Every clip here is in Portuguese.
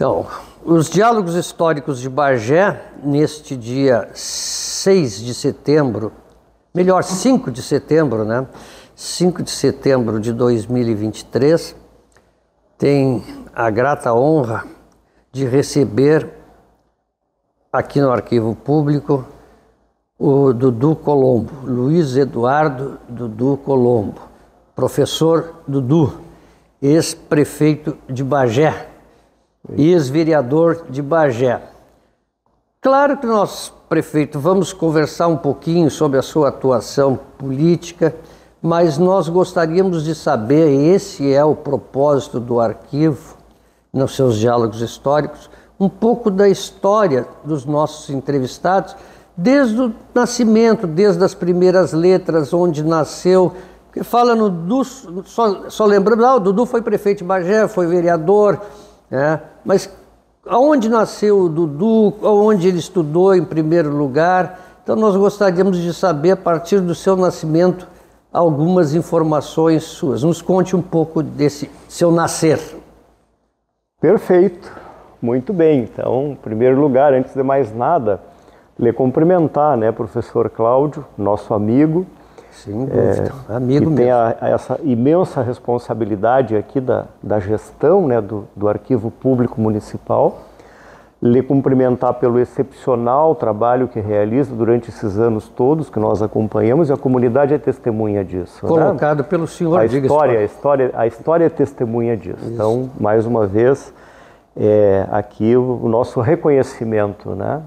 Então, os diálogos históricos de Bagé, neste dia 6 de setembro, melhor, 5 de setembro, né? 5 de setembro de 2023, tem a grata honra de receber aqui no Arquivo Público o Dudu Colombo, Luiz Eduardo Dudu Colombo, professor Dudu, ex-prefeito de Bagé, ex-vereador de Bagé. Claro que nós, prefeito, vamos conversar um pouquinho sobre a sua atuação política, mas nós gostaríamos de saber, esse é o propósito do arquivo, nos seus diálogos históricos, um pouco da história dos nossos entrevistados, desde o nascimento, desde as primeiras letras, onde nasceu. Porque fala no Dudu, só lembramos, o Dudu foi prefeito de Bagé, foi vereador, né? Mas aonde nasceu o Dudu, onde ele estudou em primeiro lugar? Então nós gostaríamos de saber, a partir do seu nascimento, algumas informações suas. Nos conte um pouco desse seu nascer. Perfeito, muito bem. Então, em primeiro lugar, antes de mais nada, lhe cumprimentar, né, professor Cláudio, nosso amigo. Sem dúvida, amigo mesmo. Que tem essa imensa responsabilidade aqui da gestão, né, do Arquivo Público Municipal. Lhe cumprimentar pelo excepcional trabalho que realiza durante esses anos todos que nós acompanhamos, e a comunidade é testemunha disso. Colocado, né, pelo senhor. A história é testemunha disso. Isso. Então, mais uma vez, aqui o nosso reconhecimento, né,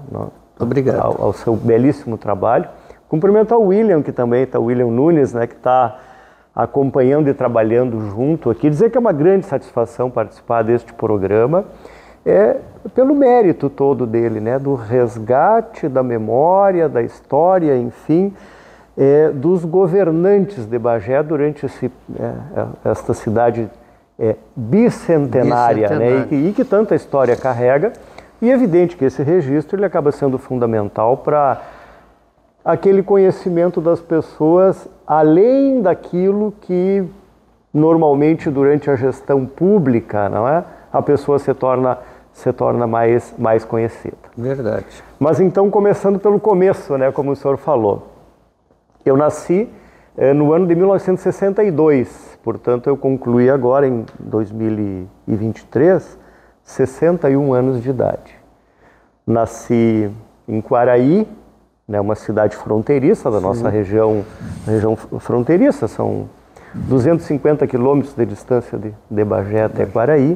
obrigado. Ao seu belíssimo trabalho. Cumprimentar o William, que também está, o William Nunes, né, que está acompanhando e trabalhando junto aqui. Dizer que é uma grande satisfação participar deste programa, pelo mérito todo dele, né, do resgate da memória, da história, enfim, dos governantes de Bagé durante esta cidade bicentenária, né, e que tanta história carrega. E é evidente que esse registro ele acaba sendo fundamental para aquele conhecimento das pessoas, além daquilo que normalmente durante a gestão pública, não é? A pessoa se torna mais conhecida. Verdade. Mas então, começando pelo começo, né, como o senhor falou. Eu nasci no ano de 1962, portanto eu concluí agora em 2023, 61 anos de idade. Nasci em Quaraí, né, uma cidade fronteiriça da nossa região fronteiriça, são 250 quilômetros de distância de Bagé até Quaraí.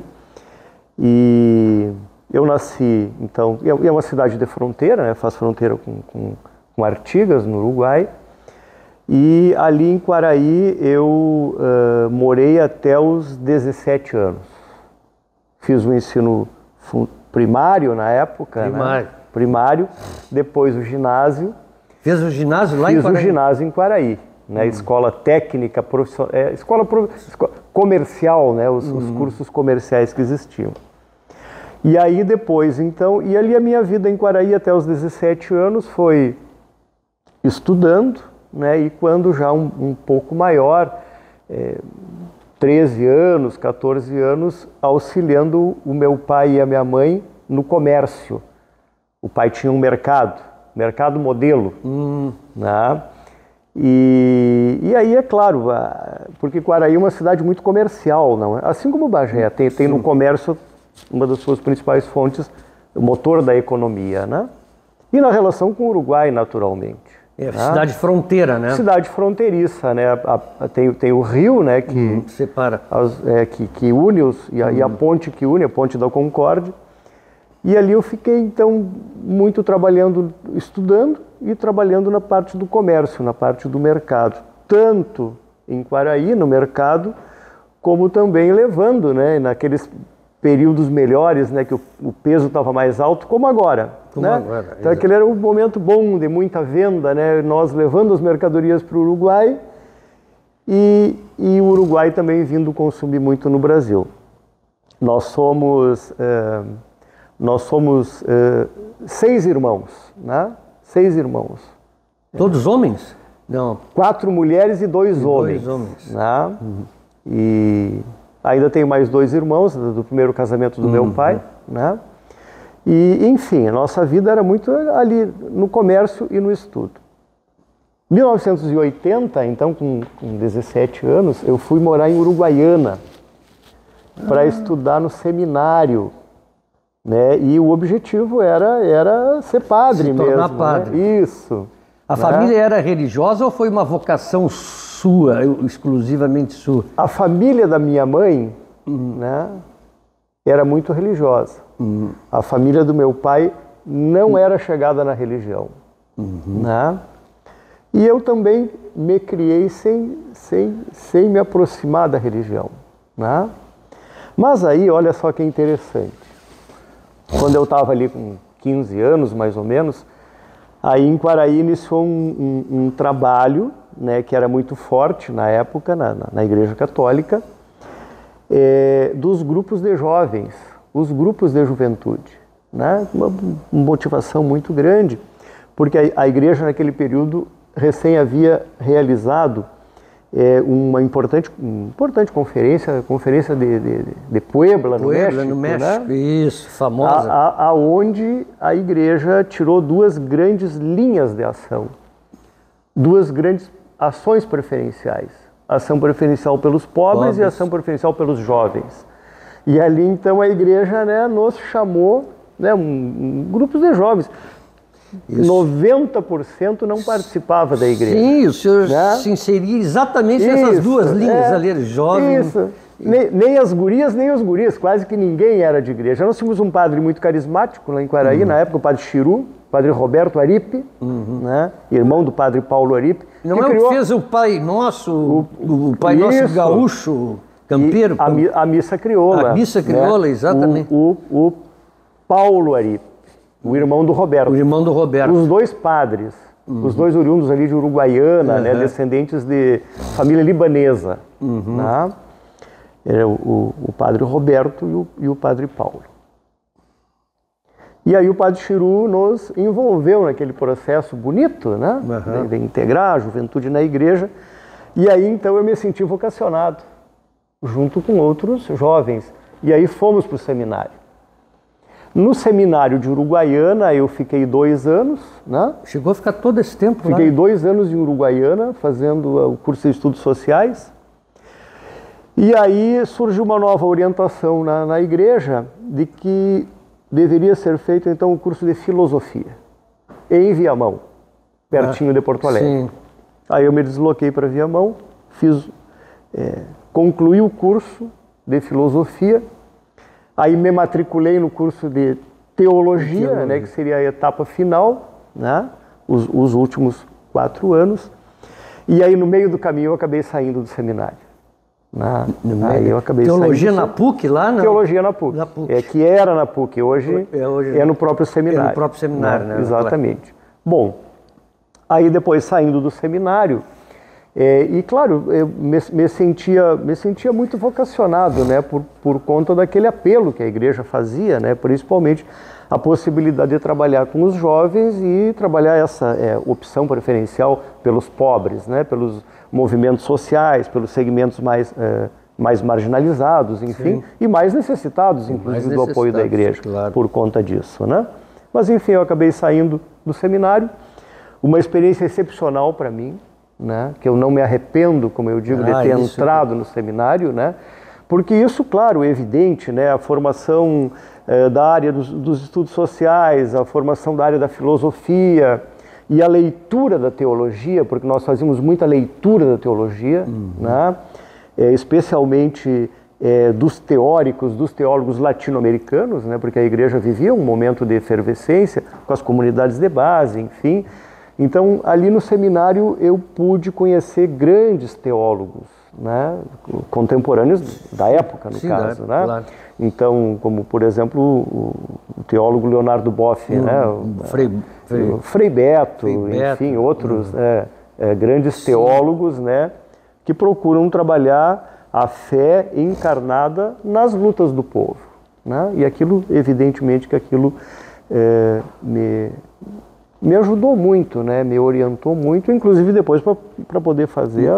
E eu nasci, então, é uma cidade de fronteira, né, faz fronteira com Artigas, no Uruguai. E ali em Quaraí eu morei até os 17 anos. Fiz o ensino primário na época, primário. Né? Primário, depois o ginásio. Fez o ginásio lá em Quaraí? Fiz o ginásio em Quaraí, né? Escola técnica, escola comercial, né? Os cursos comerciais que existiam. E aí depois, então, e ali a minha vida em Quaraí até os 17 anos foi estudando, né? E quando já um pouco maior, 13 anos, 14 anos, auxiliando o meu pai e a minha mãe no comércio. O pai tinha um mercado modelo, né? E aí, é claro, porque Quaraí é uma cidade muito comercial, não é? Assim como Bagé, tem no comércio uma das suas principais fontes, o motor da economia, né? E na relação com o Uruguai, naturalmente. Né? Cidade fronteira, né? Cidade fronteiriça, né? Tem o rio, né? Que separa. Que une e a ponte que une, a ponte da Concórdia. E ali eu fiquei, então, muito estudando e trabalhando na parte do comércio, na parte do mercado. Tanto em Quaraí, no mercado, como também levando, né, naqueles períodos melhores, né, que o peso estava mais alto, como agora. Agora, então, aquele era um momento bom, de muita venda, né, nós levando as mercadorias para o Uruguai e o Uruguai também vindo consumir muito no Brasil. Nós somos 6 irmãos, né? 6 irmãos. Todos homens? Não. 4 mulheres e 2 homens. 2 homens. Né? E Ainda tenho mais 2 irmãos do primeiro casamento do meu pai, né? E, enfim, a nossa vida era muito ali no comércio e no estudo. Em 1980, então, com 17 anos, eu fui morar em Uruguaiana para estudar no seminário, né? E o objetivo era ser padre Se mesmo. tornar padre. Né? Isso. A família era religiosa ou foi uma vocação sua, exclusivamente sua? A família da minha mãe, né, era muito religiosa. A família do meu pai não era chegada na religião. Né? E eu também me criei sem me aproximar da religião. Né? Mas aí, olha só que interessante. Quando eu estava ali com 15 anos, mais ou menos, aí em Quaraí iniciou um trabalho, né, que era muito forte na época, na Igreja Católica, dos grupos de jovens, os grupos de juventude. Né? Uma motivação muito grande, porque a Igreja naquele período recém havia realizado uma importante conferência de Puebla, no México. Né? Isso, famosa. Aonde a Igreja tirou 2 grandes linhas de ação, 2 grandes ações preferenciais. Ação preferencial pelos pobres e ação preferencial pelos jovens. E ali, então, a Igreja, né, nos chamou, né, grupos de jovens. Isso. 90% não participava da Igreja. Sim, o senhor, né, se inseria exatamente nessas 2 linhas ali, jovens. Isso. Nem as gurias, nem os guris, quase que ninguém era de igreja. Nós tínhamos um padre muito carismático lá em Quaraí, na época, o padre Chiru, padre Roberto Aripe, né, irmão do padre Paulo Aripe. Não é o que fez o Pai Nosso, o Pai Nosso gaúcho, campeiro? A missa crioula. A missa crioula, né? Exatamente. O Paulo Aripe, o irmão do Roberto. O irmão do Roberto. Os 2 padres, os 2 oriundos ali de Uruguaiana, né, descendentes de família libanesa. Né? Era o padre Roberto e o padre Paulo. E aí o padre Chiru nos envolveu naquele processo bonito, né, de integrar a juventude na igreja. E aí então eu me senti vocacionado, junto com outros jovens. E aí fomos para o seminário. No seminário de Uruguaiana eu fiquei 2 anos. Né? Chegou a ficar todo esse tempo lá? Fiquei 2 anos em Uruguaiana, fazendo o curso de estudos sociais. E aí surgiu uma nova orientação na igreja de que deveria ser feito então o curso de filosofia em Viamão, pertinho de Porto Alegre. Sim. Aí eu me desloquei para Viamão, concluí o curso de filosofia, aí me matriculei no curso de teologia, né, que seria a etapa final, né, os últimos 4 anos. E aí no meio do caminho eu acabei saindo do seminário. Aí eu acabei teologia na PUC lá, não? Teologia na PUC. Que era na PUC, hoje é no próprio seminário. É no próprio seminário, né? Exatamente. Bom, aí depois saindo do seminário, e claro, eu me sentia muito vocacionado, né, por conta daquele apelo que a igreja fazia, né, principalmente a possibilidade de trabalhar com os jovens e trabalhar essa opção preferencial pelos pobres, né, pelos movimentos sociais, pelos segmentos mais marginalizados, enfim, sim, e mais necessitados, inclusive, do apoio da igreja, claro, por conta disso, né? Mas, enfim, eu acabei saindo do seminário, uma experiência excepcional para mim, né? Que eu não me arrependo, como eu digo, de ter entrado no seminário, né? Porque isso, claro, é evidente, né? A formação da área dos estudos sociais, a formação da área da filosofia e a leitura da teologia, porque nós fazíamos muita leitura da teologia, né? Especialmente dos teóricos, dos teólogos latino-americanos, né? Porque a igreja vivia um momento de efervescência com as comunidades de base, enfim. Então, ali no seminário eu pude conhecer grandes teólogos, né, contemporâneos da época, no caso, né? Claro. Então, como por exemplo o teólogo Leonardo Boff, né, Frei Beto, enfim, outros grandes teólogos, né, que procuram trabalhar a fé encarnada nas lutas do povo, né? E aquilo, evidentemente, que aquilo me ajudou muito, né? Me orientou muito, inclusive depois para poder fazer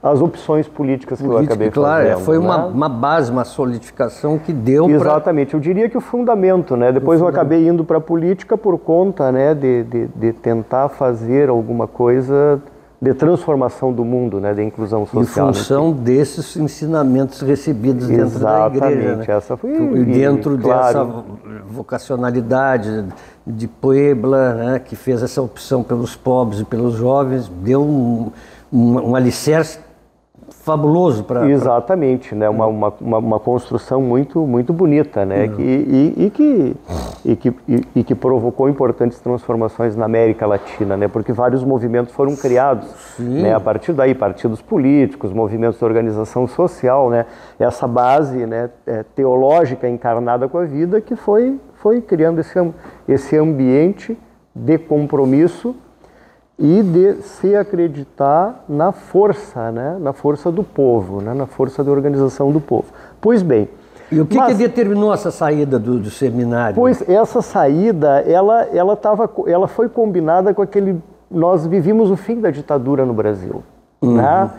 as opções políticas que eu acabei claro, fazendo. foi né? uma base, uma solidificação que deu para... Exatamente, eu diria que o fundamento, né? Depois eu acabei indo para a política por conta, né, de tentar fazer alguma coisa de transformação do mundo, né, de inclusão social. Em função desses ensinamentos recebidos dentro da igreja. Né? Essa foi, e dentro claro, dessa vocacionalidade de Puebla, né, que fez essa opção pelos pobres e pelos jovens, deu um alicerce fabuloso para... Exatamente, né? Uma construção muito bonita, né? E que provocou importantes transformações na América Latina, né? Porque vários movimentos foram criados, né? A partir daí, partidos políticos, movimentos de organização social, né? Essa base, né, teológica encarnada com a vida que foi criando esse ambiente de compromisso e de se acreditar na força, né? Na força do povo, né? Na força da organização do povo. Pois bem... E o que determinou essa saída do seminário? Pois essa saída, ela foi combinada com aquele... Nós vivíamos o fim da ditadura no Brasil, né?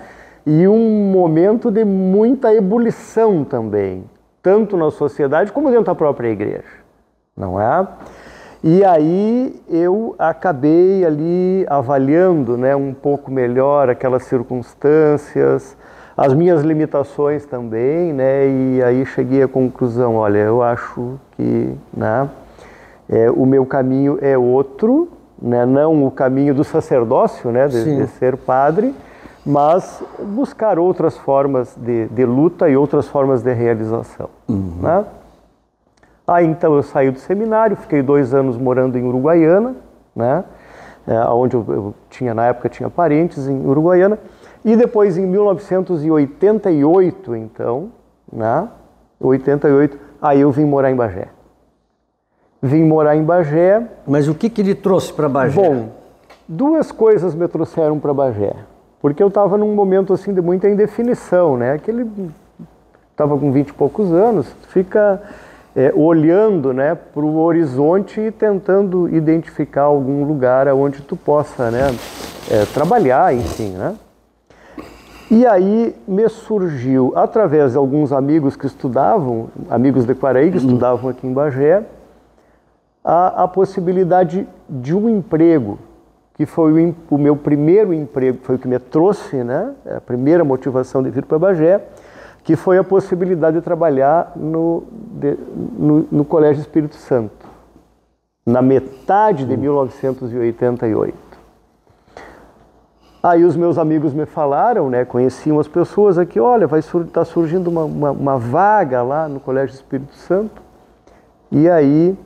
E um momento de muita ebulição também, tanto na sociedade como dentro da própria igreja, não é? E aí eu acabei ali avaliando, né, um pouco melhor aquelas circunstâncias, as minhas limitações também, né, e aí cheguei à conclusão, olha, eu acho que, né, o meu caminho é outro, né, não o caminho do sacerdócio, né, de ser padre, mas buscar outras formas de luta e outras formas de realização, né? Aí então eu saí do seminário, fiquei 2 anos morando em Uruguaiana, né? Onde eu tinha, na época, tinha parentes em Uruguaiana. E depois, em 1988, então, né? 88, aí eu vim morar em Bagé. Vim morar em Bagé. Mas o que lhe trouxe para Bagé? Bom, 2 coisas me trouxeram para Bagé. Porque eu estava num momento assim de muita indefinição, né? Estava com 20 e poucos anos, fica... olhando, né, para o horizonte e tentando identificar algum lugar onde tu possa, né, trabalhar, enfim, né? E aí me surgiu, através de alguns amigos que estudavam, amigos de Quaraí que estudavam aqui em Bagé, a possibilidade de um emprego, que foi o meu primeiro emprego, foi o que me trouxe, né, a primeira motivação de vir para Bagé, que foi a possibilidade de trabalhar no Colégio Espírito Santo, na metade de 1988. Aí os meus amigos me falaram, né, conheciam as pessoas aqui, olha, tá surgindo uma vaga lá no Colégio Espírito Santo. E aí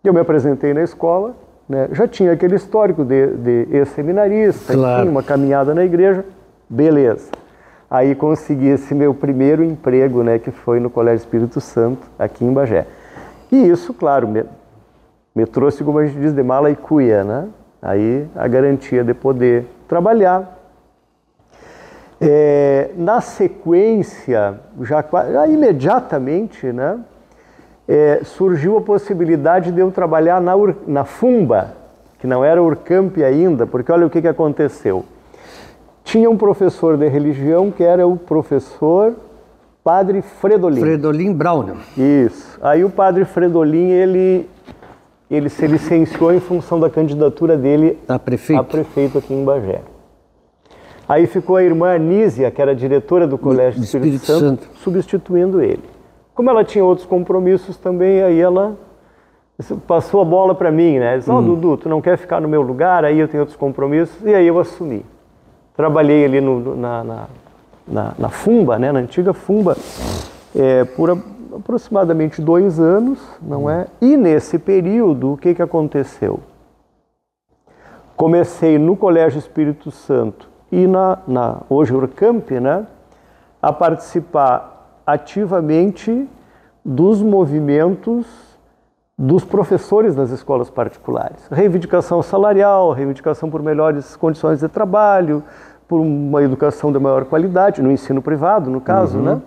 eu me apresentei na escola, né, já tinha aquele histórico de ex-seminarista, claro. Enfim, uma caminhada na igreja, beleza. Aí consegui esse meu primeiro emprego, né, que foi no Colégio Espírito Santo, aqui em Bagé. E isso, claro, me trouxe, como a gente diz, de mala e cuia, né? Aí a garantia de poder trabalhar. Na sequência, já imediatamente, né, surgiu a possibilidade de eu trabalhar na FUMBA, que não era Urcamp ainda, porque olha o que aconteceu. Tinha um professor de religião que era o professor Padre Fredolin. Fredolin Braunel. Isso. Aí o Padre Fredolin, ele se licenciou em função da candidatura dele a prefeito aqui em Bagé. Aí ficou a irmã Anísia, que era diretora do Colégio Espírito Santo, substituindo ele. Como ela tinha outros compromissos também, aí ela passou a bola para mim, né? Disse, Dudu, tu não quer ficar no meu lugar? Aí eu tenho outros compromissos. E aí eu assumi. Trabalhei ali na FUMBA, né, na antiga FUMBA, por aproximadamente 2 anos, não é? E nesse período, o que aconteceu? Comecei no Colégio Espírito Santo e hoje Urcamp, né, a participar ativamente dos movimentos dos professores das escolas particulares. Reivindicação salarial, reivindicação por melhores condições de trabalho, por uma educação de maior qualidade, no ensino privado, no caso, né?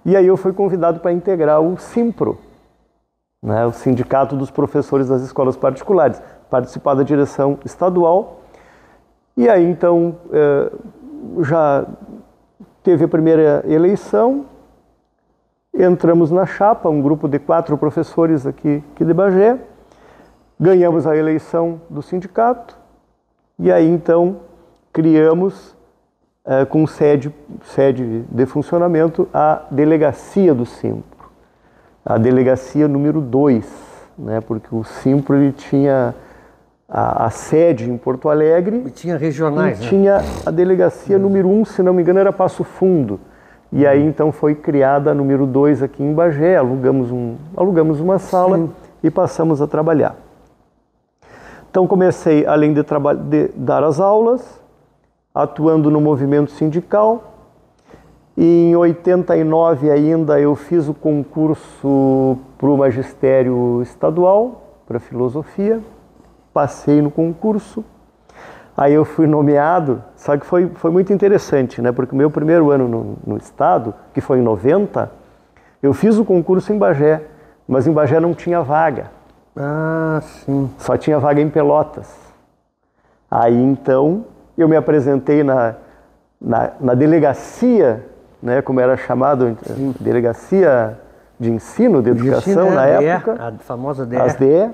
E aí eu fui convidado para integrar o SIMPRO, né, o Sindicato dos Professores das Escolas Particulares, participar da direção estadual. E aí, então, já teve a primeira eleição, entramos na chapa, um grupo de 4 professores aqui de Bagé, ganhamos a eleição do sindicato e aí então criamos com sede de funcionamento a delegacia do Simpro, a delegacia número 2, né, porque o Simpro ele tinha a sede em Porto Alegre e tinha regionais, e tinha a delegacia número 1, se não me engano era Passo Fundo, e aí então foi criada a número 2 aqui em Bagé, alugamos uma sala. Sim. E passamos a trabalhar. Então comecei, além de dar as aulas, atuando no movimento sindical. E em 89 ainda eu fiz o concurso para o magistério estadual, para filosofia. Passei no concurso. Aí eu fui nomeado, só que foi muito interessante, né? Porque o meu primeiro ano no estado, que foi em 90, eu fiz o concurso em Bagé, mas em Bagé não tinha vaga. Ah, sim. Só tinha vaga em Pelotas. Aí então eu me apresentei na delegacia, né, como era chamado, delegacia de ensino, de educação na época. A famosa DE. As DE.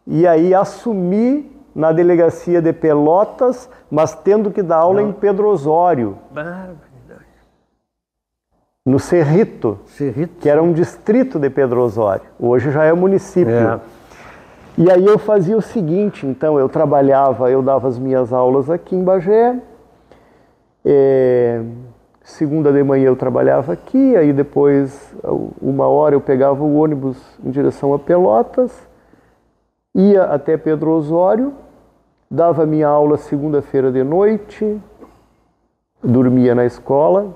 E aí assumi na delegacia de Pelotas, mas tendo que dar aula em Pedro Osório. No Cerrito, que era um distrito de Pedro Osório. Hoje já é município. É. E aí eu fazia o seguinte, então eu dava as minhas aulas aqui em Bagé. Segunda de manhã eu trabalhava aqui, aí depois, 1h eu pegava o ônibus em direção a Pelotas, ia até Pedro Osório, dava minha aula segunda-feira de noite, dormia na escola,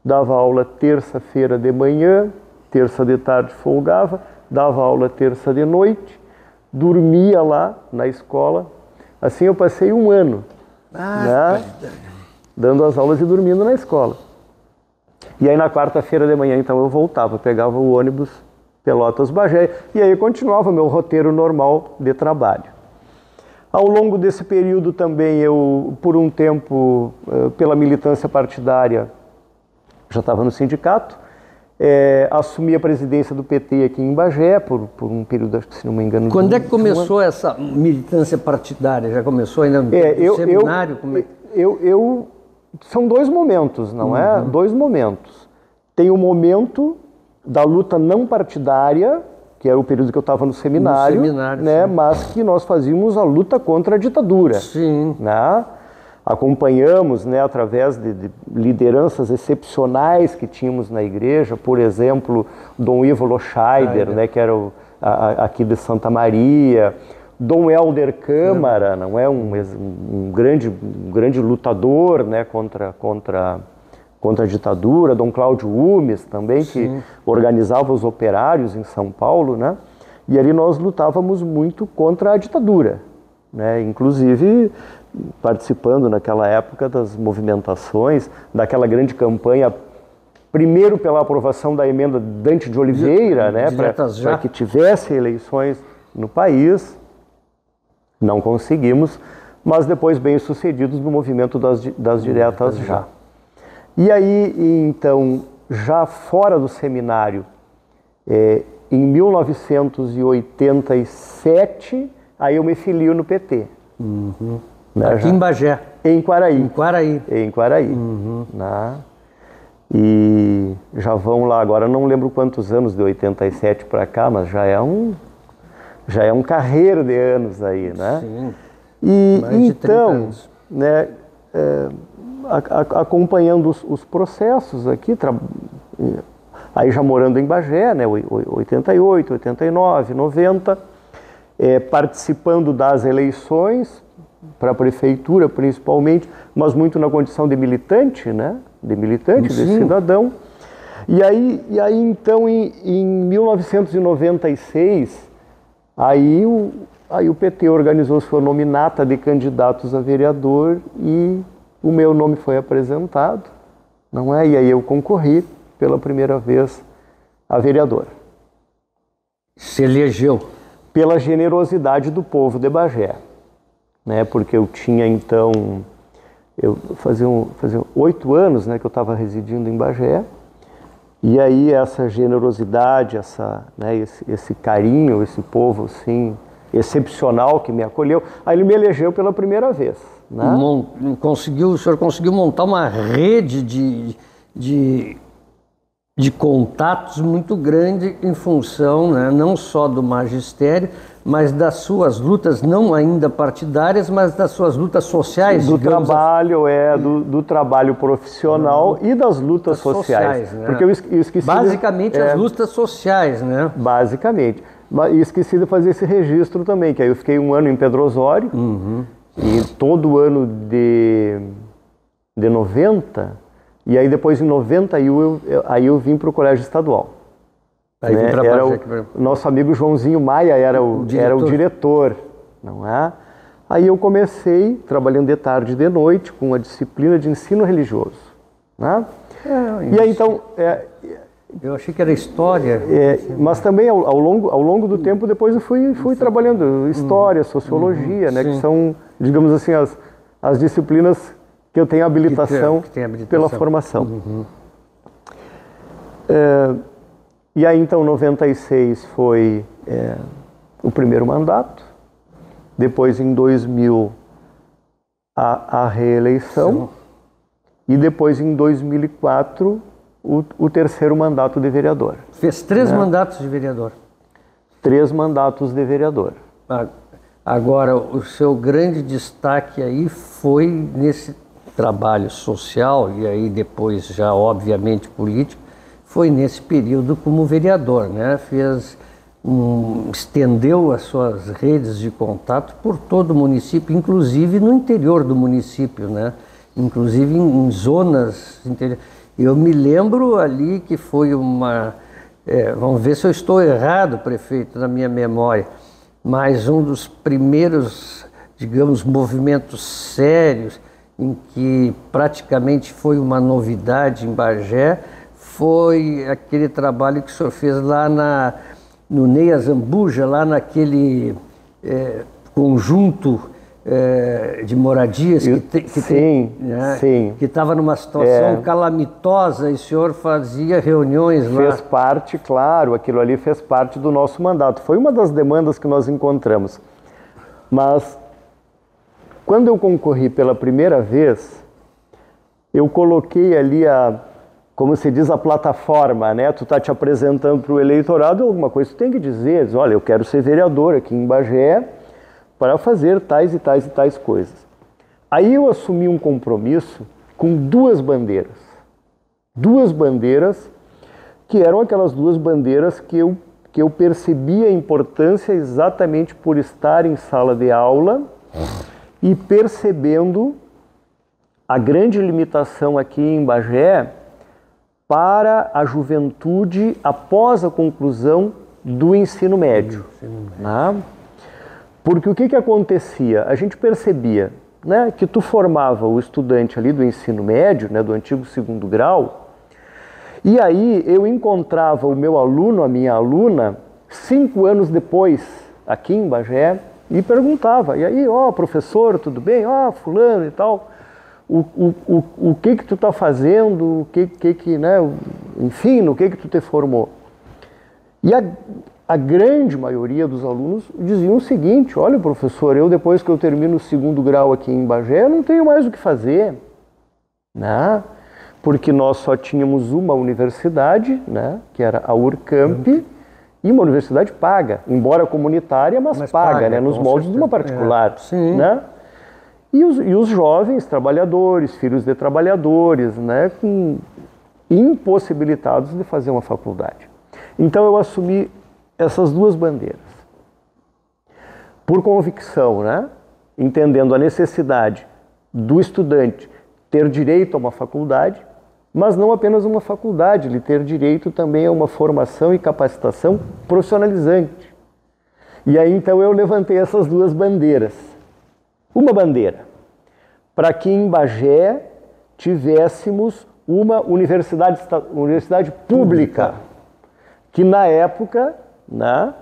dava aula terça-feira de manhã, terça de tarde folgava, dava aula terça de noite, dormia lá na escola. Assim eu passei 1 ano, né, dando as aulas e dormindo na escola. E aí na quarta-feira de manhã então eu voltava, pegava o ônibus Pelotas-Bagé e aí continuava meu roteiro normal de trabalho. Ao longo desse período também eu, por um tempo, pela militância partidária, já estava no sindicato, assumi a presidência do PT aqui em Bagé por um período, acho que se não me engano... Quando é que começou essa militância partidária? Já começou ainda no seminário? São 2 momentos, não é? 2 momentos. Tem o momento da luta não partidária, que era o período que eu estava no seminário, né? Mas que nós fazíamos a luta contra a ditadura. Sim. Né? Acompanhamos, né, através de lideranças excepcionais que tínhamos na igreja, por exemplo, Dom Ivo Loscheider, né, que era aqui de Santa Maria, Dom Helder Câmara, não é, um grande lutador, né, contra a ditadura, Dom Cláudio Umes também, que organizava os operários em São Paulo, né, e ali nós lutávamos muito contra a ditadura, né, inclusive participando naquela época das movimentações, daquela grande campanha, primeiro pela aprovação da emenda Dante de Oliveira, né, para que tivesse eleições no país. Não conseguimos, mas depois bem-sucedidos no movimento das diretas já. E aí, então, já fora do seminário, em 1987, aí eu me filio no PT. Né, aqui em Bagé. Em Quaraí. Em Quaraí. Em Quaraí. Né? E já vão lá, agora não lembro quantos anos, de 87 para cá, mas já é um carreiro de anos aí, né? Sim. E mais de 30 então, anos. Né, acompanhando os processos aqui, aí já morando em Bagé, né, 88, 89, 90, participando das eleições, para a prefeitura principalmente, mas muito na condição de militante, né? De cidadão. E aí então, em 1996, aí o PT organizou sua nominata de candidatos a vereador e o meu nome foi apresentado, não é? E aí eu concorri pela primeira vez a vereador. Se elegeu? Pela generosidade do povo de Bagé. Né, porque eu tinha então fazia 8 anos, né, que eu estava residindo em Bagé, e aí essa generosidade, esse carinho, esse povo assim, excepcional que me acolheu, aí ele me elegeu pela primeira vez. Né? O senhor conseguiu montar uma rede de contatos muito grande em função, né, não só do magistério, mas das suas lutas, não ainda partidárias, mas das suas lutas sociais. Do trabalho, do trabalho profissional e das lutas sociais. Né? Porque eu esqueci... Basicamente as lutas sociais, né? Basicamente. E esqueci de fazer esse registro também, que aí eu fiquei 1 ano em Pedro Osório, e todo ano de 90, e aí depois em 91 eu vim para o Colégio Estadual. Aí né? Nosso amigo Joãozinho Maia era o diretor, não é? Aí eu comecei trabalhando de tarde e de noite com a disciplina de ensino religioso. Né? E aí então... eu achei que era história. Mas também ao longo do tempo depois eu fui trabalhando história, sociologia, né? Que são, digamos assim, as disciplinas que eu tenho habilitação, pela formação. E aí então 96 foi o primeiro mandato, depois em 2000 a reeleição e depois em 2004 o terceiro mandato de vereador. Fez 3 mandatos de vereador. 3 mandatos de vereador. Agora, o seu grande destaque aí foi nesse trabalho social, e aí depois já obviamente político, foi nesse período como vereador, né? Estendeu as suas redes de contato por todo o município, inclusive no interior do município, né? Inclusive em zonas interiores. Eu me lembro ali que foi vamos ver se eu estou errado, prefeito, na minha memória, mas um dos primeiros, digamos, movimentos sérios em que praticamente foi uma novidade em Bagé, foi aquele trabalho que o senhor fez lá no Ney Azambuja, lá naquele conjunto de moradias que estava numa situação calamitosa, e o senhor fazia reuniões lá. Fez parte, claro, aquilo ali fez parte do nosso mandato. Foi uma das demandas que nós encontramos. Mas, quando eu concorri pela primeira vez, eu coloquei ali como se diz, a plataforma, né? Tu tá te apresentando para o eleitorado, alguma coisa tu tem que dizer, olha, eu quero ser vereador aqui em Bagé para fazer tais e tais e tais coisas. Aí eu assumi um compromisso com 2 bandeiras. 2 bandeiras que eram aquelas 2 bandeiras que eu percebi a importância exatamente por estar em sala de aula e percebendo a grande limitação aqui em Bagé para a juventude após a conclusão do ensino médio. Né? Porque o que acontecia? A gente percebia, né, que tu formava o estudante ali do ensino médio, né, do antigo 2º grau, e aí eu encontrava o meu aluno, a minha aluna, 5 anos depois, aqui em Bagé, e perguntava, e aí, professor, tudo bem? Fulano e tal... O que tu está fazendo, né, enfim, no que tu te formou. E a grande maioria dos alunos diziam o seguinte, olha professor, depois que eu termino o 2º grau aqui em Bagé, eu não tenho mais o que fazer, né? Porque nós só tínhamos uma universidade, né, que era a Urcamp, e uma universidade paga, embora comunitária, mas paga, né, nos moldes de uma particular. Né? E os jovens trabalhadores, filhos de trabalhadores, né, impossibilitados de fazer uma faculdade. Então eu assumi essas 2 bandeiras. Por convicção, né, entendendo a necessidade do estudante ter direito a uma faculdade, mas não apenas uma faculdade, ele ter direito também a uma formação e capacitação profissionalizante. E aí então eu levantei essas 2 bandeiras. Uma bandeira, para que em Bagé tivéssemos uma universidade pública, que na época, né,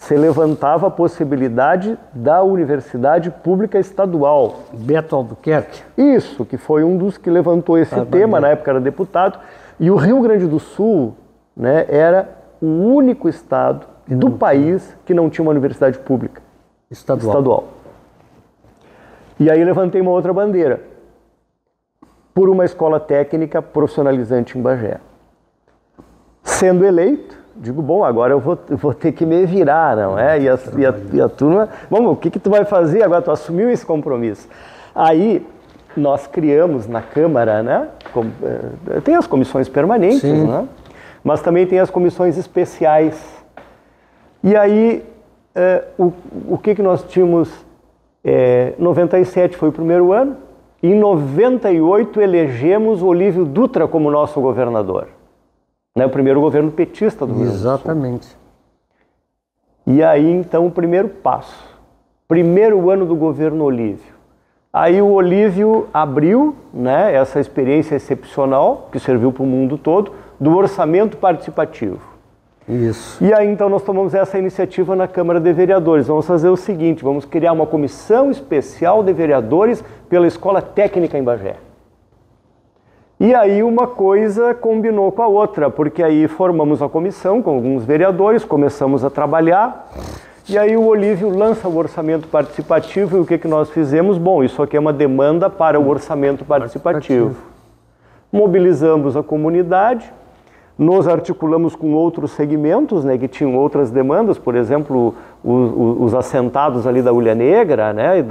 se levantava a possibilidade da Universidade Pública Estadual. Beto Albuquerque. Isso, que foi um dos que levantou esse tema, na época era deputado. E o Rio Grande do Sul, né, era o único estado do país que não tinha uma universidade pública estadual. E aí levantei uma outra bandeira, por uma escola técnica profissionalizante em Bagé. Sendo eleito, digo, bom, agora eu vou ter que me virar, não é? E a turma, bom, o que tu vai fazer agora? Tu assumiu esse compromisso. Aí nós criamos na Câmara, né? Tem as comissões permanentes, né? Mas também tem as comissões especiais. E aí, o que nós tínhamos? 97 foi o primeiro ano. Em 98 elegemos Olívio Dutra como nosso governador. Né, o primeiro governo petista do Rio Grande do Sul. Exatamente. E aí, então, o primeiro passo. Primeiro ano do governo Olívio. Aí o Olívio abriu, né, essa experiência excepcional, que serviu para o mundo todo, do orçamento participativo. Isso. E aí, então, nós tomamos essa iniciativa na Câmara de Vereadores. Vamos fazer o seguinte, vamos criar uma comissão especial de vereadores pela Escola Técnica em Bagé. E aí uma coisa combinou com a outra, porque aí formamos a comissão com alguns vereadores, começamos a trabalhar, e aí o Olívio lança o orçamento participativo, e o que nós fizemos? Bom, isso aqui é uma demanda para o orçamento participativo. Mobilizamos a comunidade, nos articulamos com outros segmentos, né, que tinham outras demandas, por exemplo, os assentados ali da Ulha Negra, né,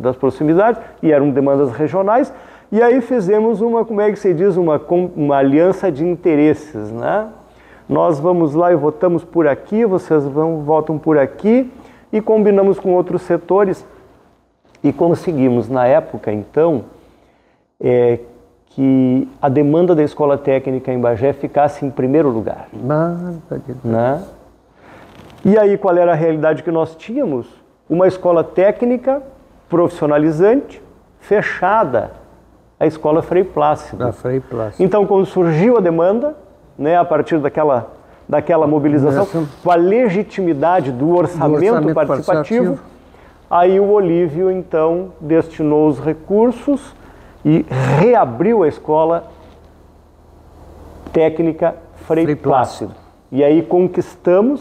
das proximidades, e eram demandas regionais. E aí fizemos uma, como é que se diz, uma aliança de interesses, né? Nós vamos lá e votamos por aqui, vocês votam por aqui, e combinamos com outros setores e conseguimos, na época, então, que a demanda da escola técnica em Bagé ficasse em primeiro lugar. Né? E aí qual era a realidade que nós tínhamos? Uma escola técnica profissionalizante, fechada, a escola Frei Plácido. Frei Plácido. Então, quando surgiu a demanda, né, a partir daquela mobilização, com a legitimidade do orçamento participativo, aí o Olívio, então, destinou os recursos e reabriu a escola técnica Frei Plácido. E aí conquistamos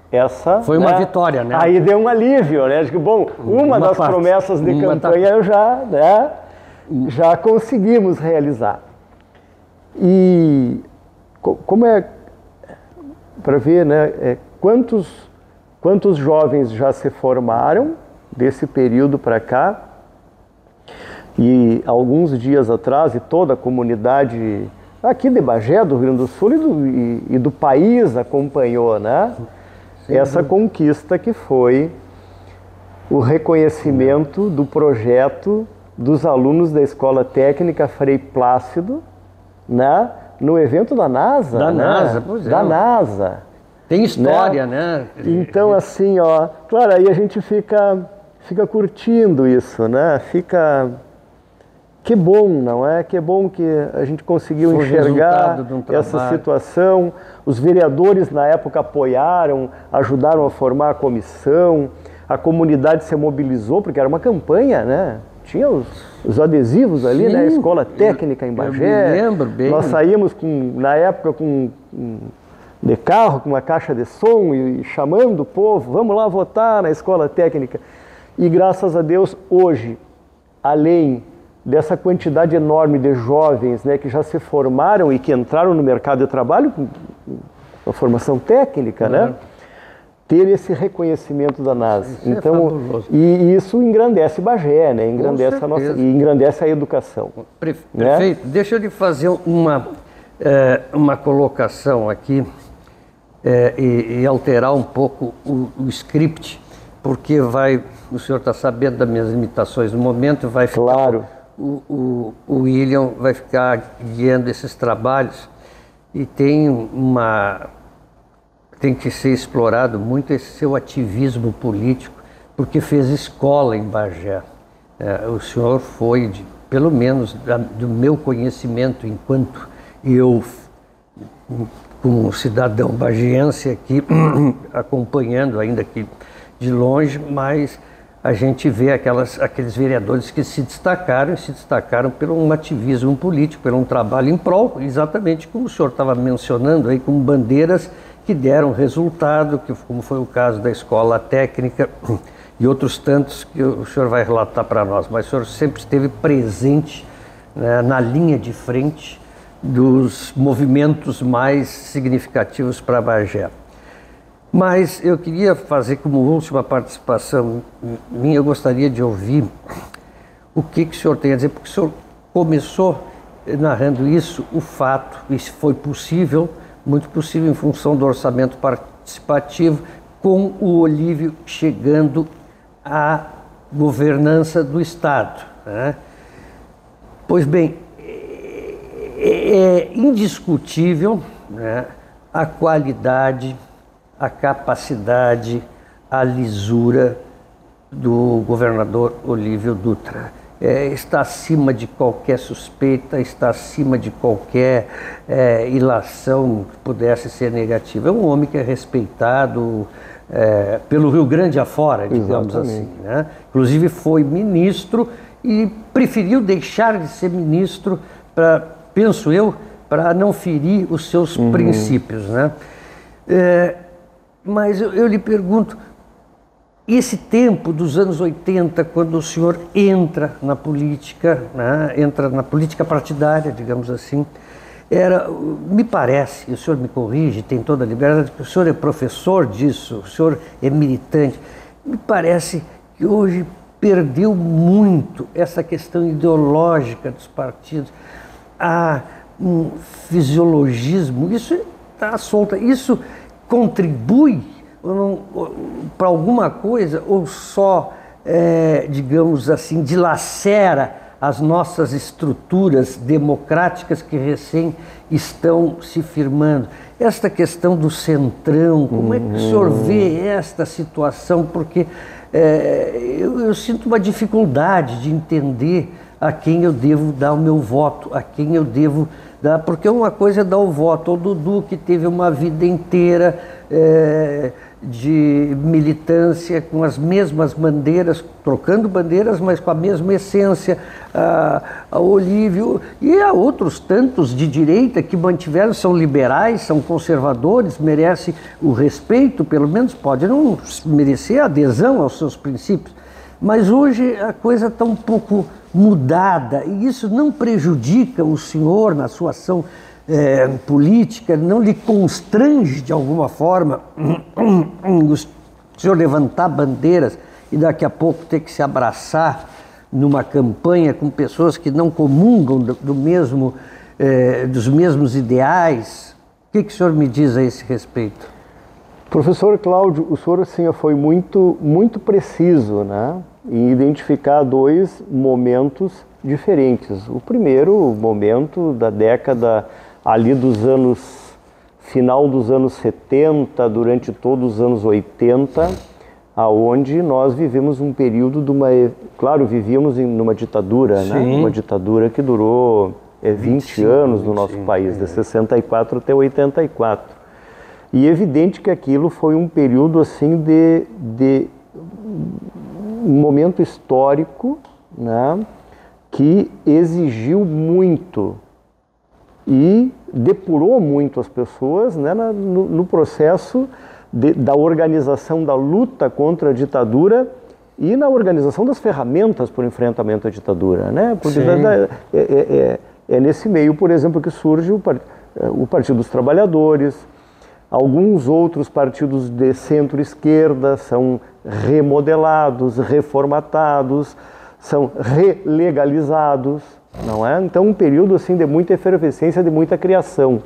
essa... Foi uma vitória, né? Aí deu um alívio, né? Acho que, bom, uma das promessas de campanha já conseguimos realizar. E como é para ver, né, quantos jovens já se formaram desse período para cá, e alguns dias atrás, e toda a comunidade aqui de Bagé, do Rio Grande do Sul e do país acompanhou, né, essa conquista que foi o reconhecimento do projeto dos alunos da Escola Técnica Frei Plácido, né, no evento da NASA. Da né? NASA, pois é. Da NASA. Tem história, né? Então, assim, ó, claro, aí a gente fica curtindo isso, né? Que bom, não é? Que bom que a gente conseguiu enxergar essa situação. Os vereadores, na época, apoiaram, ajudaram a formar a comissão, a comunidade se mobilizou, porque era uma campanha, né? Tinha os adesivos ali, né? A Escola Técnica em Bagé. Eu me lembro bem. Nós saímos, na época, de carro, com uma caixa de som e chamando o povo, vamos lá votar na Escola Técnica. E graças a Deus, hoje, além dessa quantidade enorme de jovens, né, que já se formaram e que entraram no mercado de trabalho com a formação técnica, né, ter esse reconhecimento da NASA. Isso então, e isso engrandece Bagé, né, engrandece engrandece a educação. Prefeito, né? Deixa eu lhe fazer uma colocação aqui e alterar um pouco o script, porque o senhor está sabendo das minhas limitações no momento, vai ficar... Claro. O William vai ficar guiando esses trabalhos e tem que ser explorado muito esse seu ativismo político, porque fez escola em Bagé. O senhor foi, pelo menos do meu conhecimento, enquanto eu como cidadão bagiense aqui, acompanhando ainda aqui de longe, mas a gente vê aqueles vereadores que se destacaram por um ativismo político, por um trabalho em prol, exatamente como o senhor estava mencionando aí, com bandeiras que deram resultado, como foi o caso da escola técnica e outros tantos que o senhor vai relatar para nós, mas o senhor sempre esteve presente, né, na linha de frente dos movimentos mais significativos para Bagé. Mas eu queria fazer como última participação minha, eu gostaria de ouvir o que o senhor tem a dizer, porque o senhor começou narrando isso, o fato, isso foi possível, muito possível em função do orçamento participativo, com o Olívio chegando à governança do Estado, né? Pois bem, é indiscutível, né, a qualidade, a capacidade, a lisura do governador Olívio Dutra. Está acima de qualquer suspeita, está acima de qualquer ilação que pudesse ser negativa. É um homem que é respeitado pelo Rio Grande afora, digamos assim, né? Inclusive foi ministro e preferiu deixar de ser ministro penso eu, para não ferir os seus princípios, né? Mas eu lhe pergunto, esse tempo dos anos 80, quando o senhor entra na política, né, entra na política partidária, digamos assim, me parece, e o senhor me corrige, tem toda a liberdade, que o senhor é professor disso, o senhor é militante, me parece que hoje perdeu muito essa questão ideológica dos partidos. Há um fisiologismo, isso está solto, isso contribui para alguma coisa ou só, digamos assim, dilacera as nossas estruturas democráticas que recém estão se firmando? Esta questão do centrão, como é que o senhor vê esta situação? Porque eu sinto uma dificuldade de entender a quem eu devo dar o meu voto, a quem eu devo dar, porque uma coisa é dar o voto ao Dudu, que teve uma vida inteira de militância com as mesmas bandeiras, trocando bandeiras, mas com a mesma essência, a Olívio, e há outros tantos de direita que mantiveram, são liberais, são conservadores, merecem o respeito, pelo menos pode não merecer a adesão aos seus princípios, mas hoje a coisa está um pouco mudada, e isso não prejudica o senhor na sua ação política, não lhe constrange de alguma forma o senhor levantar bandeiras e daqui a pouco ter que se abraçar numa campanha com pessoas que não comungam dos mesmos ideais? O que o senhor me diz a esse respeito? Professor Cláudio, o senhor assim, foi muito preciso, né, em identificar dois momentos diferentes. O primeiro momento da década ali final dos anos 70, durante todos os anos 80, aonde nós vivemos um período claro, vivíamos numa ditadura, né? Uma ditadura que durou 20 anos no nosso país, de 64 até 84. E é evidente que aquilo foi um período assim de um momento histórico, né, que exigiu muito e depurou muito as pessoas, né, no processo da organização da luta contra a ditadura e na organização das ferramentas para o enfrentamento à ditadura, né? Porque é nesse meio, por exemplo, que surge o Partido dos Trabalhadores. Alguns outros partidos de centro-esquerda são remodelados, reformatados, são relegalizados, não é? Então, um período assim de muita efervescência, de muita criação.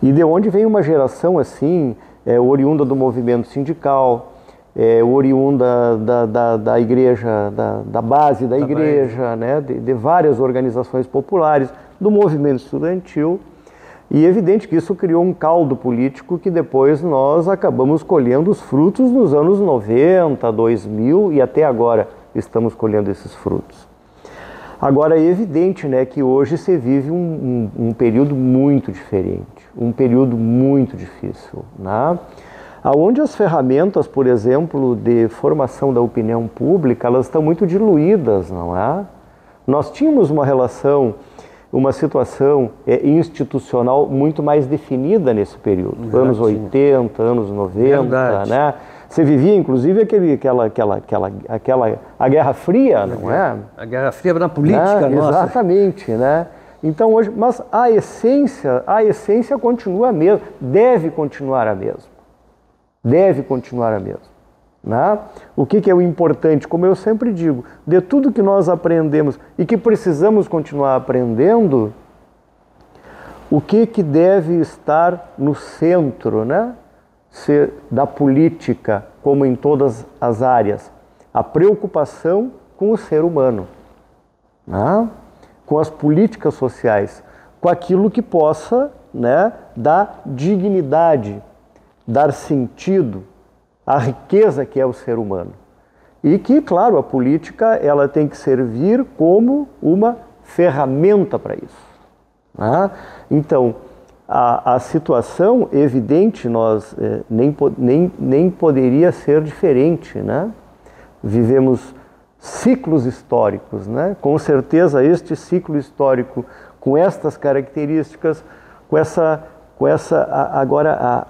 E de onde vem uma geração assim, oriunda do movimento sindical, oriunda da igreja, da base da igreja, né? De várias organizações populares, do movimento estudantil. E é evidente que isso criou um caldo político que depois nós acabamos colhendo os frutos nos anos 90, 2000 e até agora estamos colhendo esses frutos. Agora é evidente, né, que hoje se vive um período muito diferente. um período muito difícil, né? Onde as ferramentas, por exemplo, de formação da opinião pública, elas estão muito diluídas, não é? Nós tínhamos uma relação, uma situação institucional muito mais definida nesse período, anos 80, anos 90, né? Você vivia, inclusive, a Guerra Fria, não é? A Guerra Fria na política, né? nossa. Exatamente, né? Então hoje, mas a essência continua a mesma, deve continuar a mesma. Deve continuar a mesma. Né? O que é o importante? Como eu sempre digo, de tudo que nós aprendemos e que precisamos continuar aprendendo, o que deve estar no centro, né? Da política, como em todas as áreas? A preocupação com o ser humano, né? Com as políticas sociais, com aquilo que possa, né, dar dignidade, dar sentido à riqueza que é o ser humano. E que, claro, a política ela tem que servir como uma ferramenta para isso. Né? Então, a situação evidente, nós nem poderia ser diferente, né? Vivemos ciclos históricos, né? Com certeza este ciclo histórico, com estas características, agora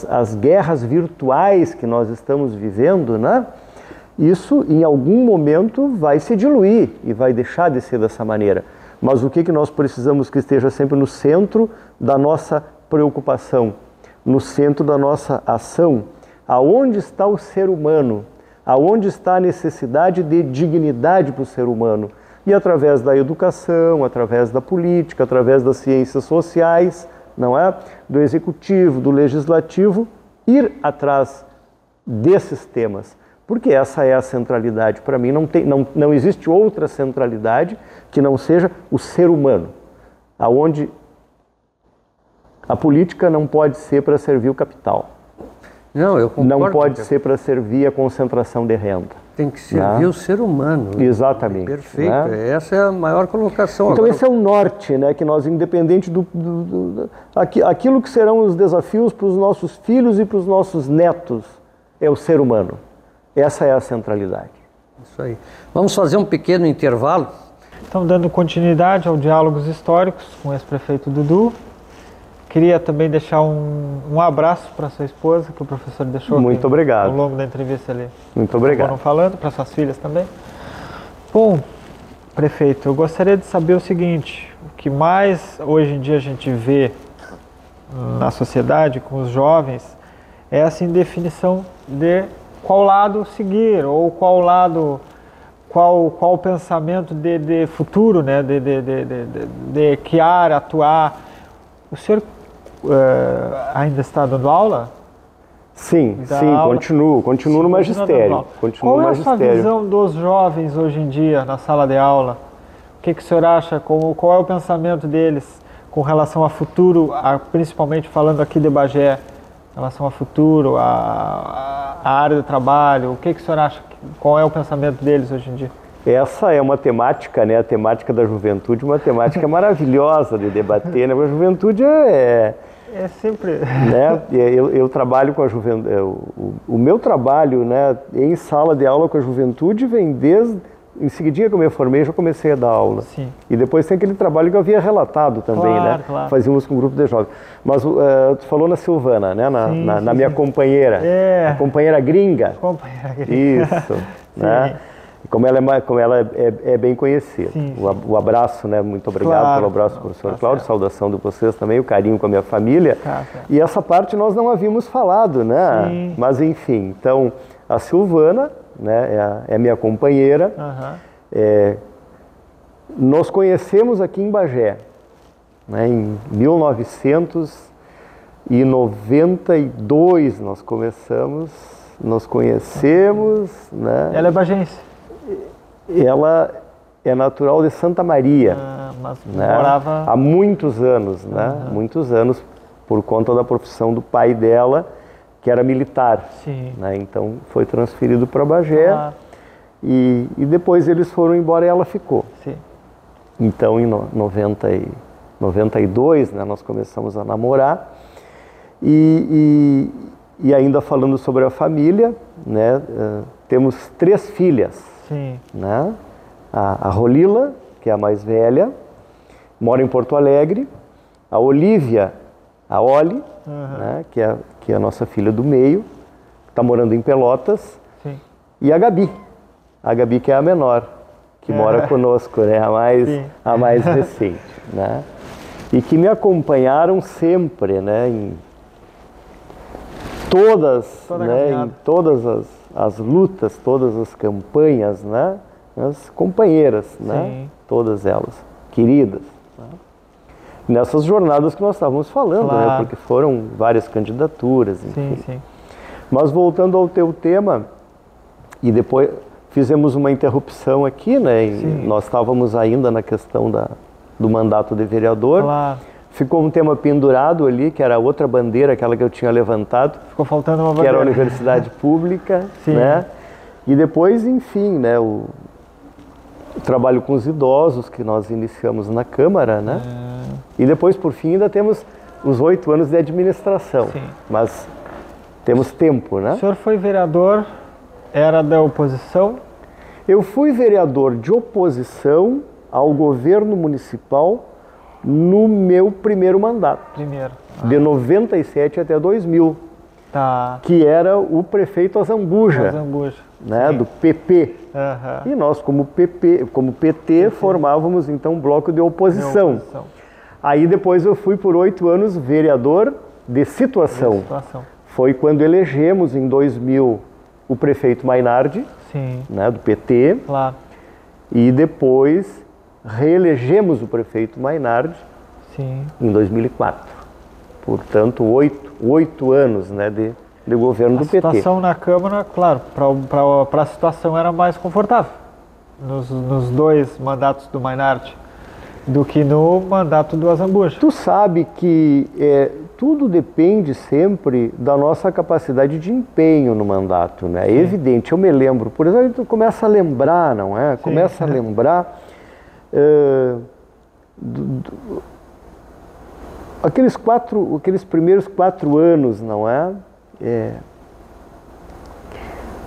as guerras virtuais que nós estamos vivendo, né? Isso em algum momento vai se diluir e vai deixar de ser dessa maneira. Mas o que nós precisamos que esteja sempre no centro da nossa preocupação, no centro da nossa ação? Aonde está o ser humano? Aonde está a necessidade de dignidade para o ser humano? E através da educação, através da política, através das ciências sociais, não é? Do executivo, do legislativo, ir atrás desses temas. Porque essa é a centralidade. Para mim não existe outra centralidade que não seja o ser humano. Aonde a política não pode ser para servir o capital. Não, eu concordo. Não pode ser para servir a concentração de renda. Tem que servir o ser humano. Exatamente. Perfeito. Né? Essa é a maior colocação. Então agora, esse é o norte, né? Que nós, independente aquilo que serão os desafios para os nossos filhos e para os nossos netos, é o ser humano. Essa é a centralidade. Isso aí. Vamos fazer um pequeno intervalo. Então, dando continuidade ao Diálogos Históricos com o ex-prefeito Dudu, queria também deixar um abraço para sua esposa, que o professor deixou Muito obrigado. Ao longo da entrevista ali. Muito obrigado. Foram falando, para suas filhas também. Bom, prefeito, eu gostaria de saber o seguinte, o que mais hoje em dia a gente vê na sociedade, com os jovens, é essa indefinição de qual lado seguir, ou qual lado, qual pensamento de futuro, né, de que área atuar. O senhor ainda está dando aula? Sim, continuo no magistério. Qual é a sua visão dos jovens hoje em dia na sala de aula? O que o senhor acha? Qual é o pensamento deles com relação a futuro, principalmente falando aqui de Bagé, em relação a futuro, a área do trabalho? O que o senhor acha? Qual é o pensamento deles hoje em dia? Essa é uma temática, né? A temática da juventude, uma temática maravilhosa de debater, né? A juventude é sempre... Né? Eu trabalho com a juventude, o meu trabalho, né, em sala de aula com a juventude vem em seguidinha que eu me formei, já comecei a dar aula. Sim. E depois tem aquele trabalho que eu havia relatado também, claro, né? Claro. Fazíamos com um grupo de jovens. Mas tu falou na Silvana, né? Na minha companheira. É. A companheira gringa. Companheira gringa. Isso. Né? Como ela é bem conhecida. Sim. O abraço, né? Muito obrigado pelo abraço, professor Cláudio. Saudação de vocês também, o carinho com a minha família. E essa parte nós não havíamos falado, né? Sim. Mas enfim, então a Silvana, né? É minha companheira. Nós conhecemos aqui em Bagé, né? Em 1992 nós conhecemos, né? Ela é bagense? Ela é natural de Santa Maria, mas né? morava... Há muitos anos, né? Muitos anos, por conta da profissão do pai dela, que era militar. Sim. Né? Então foi transferido para Bagé e depois eles foram embora e ela ficou. Sim. Então em 92 92, né, nós começamos a namorar. E ainda falando sobre a família, né, temos 3 filhas. Sim. Né? A Rolila, que é a mais velha, mora em Porto Alegre. A Olívia, a Oli, né, que é a nossa filha do meio, está morando em Pelotas. Sim. E a Gabi que é a menor, que mora conosco, né, a mais recente. Né? E que me acompanharam sempre, né, em todas as lutas, todas as campanhas, né, as companheiras, né, todas elas, queridas. Né? Nessas jornadas que nós estávamos falando, né, porque foram várias candidaturas, enfim. Sim, sim. Mas voltando ao teu tema, e depois fizemos uma interrupção aqui, né, e nós estávamos ainda na questão do mandato de vereador. Ficou um tema pendurado ali, que era outra bandeira, aquela que eu tinha levantado. Ficou faltando uma bandeira. Que era a universidade pública, né? E depois, enfim, né, o trabalho com os idosos que nós iniciamos na Câmara, né? E depois, por fim, ainda temos os 8 anos de administração. Sim. Mas temos tempo, né? O senhor foi vereador, era da oposição? Eu fui vereador de oposição ao governo municipal no meu primeiro mandato. De 97 até 2000. Que era o prefeito Azambuja. Né, do PP. E nós, como PT, formávamos então um bloco de oposição. Aí depois eu fui por 8 anos vereador de situação. Foi quando elegemos em 2000 o prefeito Mainardi, né, do PT. E depois reelegemos o prefeito Mainardi em 2004. Portanto, 8 anos, né, de governo do PT. A situação na Câmara, claro, para a situação era mais confortável nos 2 mandatos do Mainardi do que no mandato do Azambuja. Tu sabe que tudo depende sempre da nossa capacidade de empenho no mandato, né? É evidente, eu me lembro, por exemplo, tu começa a lembrar, não é? Começa a lembrar aqueles primeiros 4 anos, não é?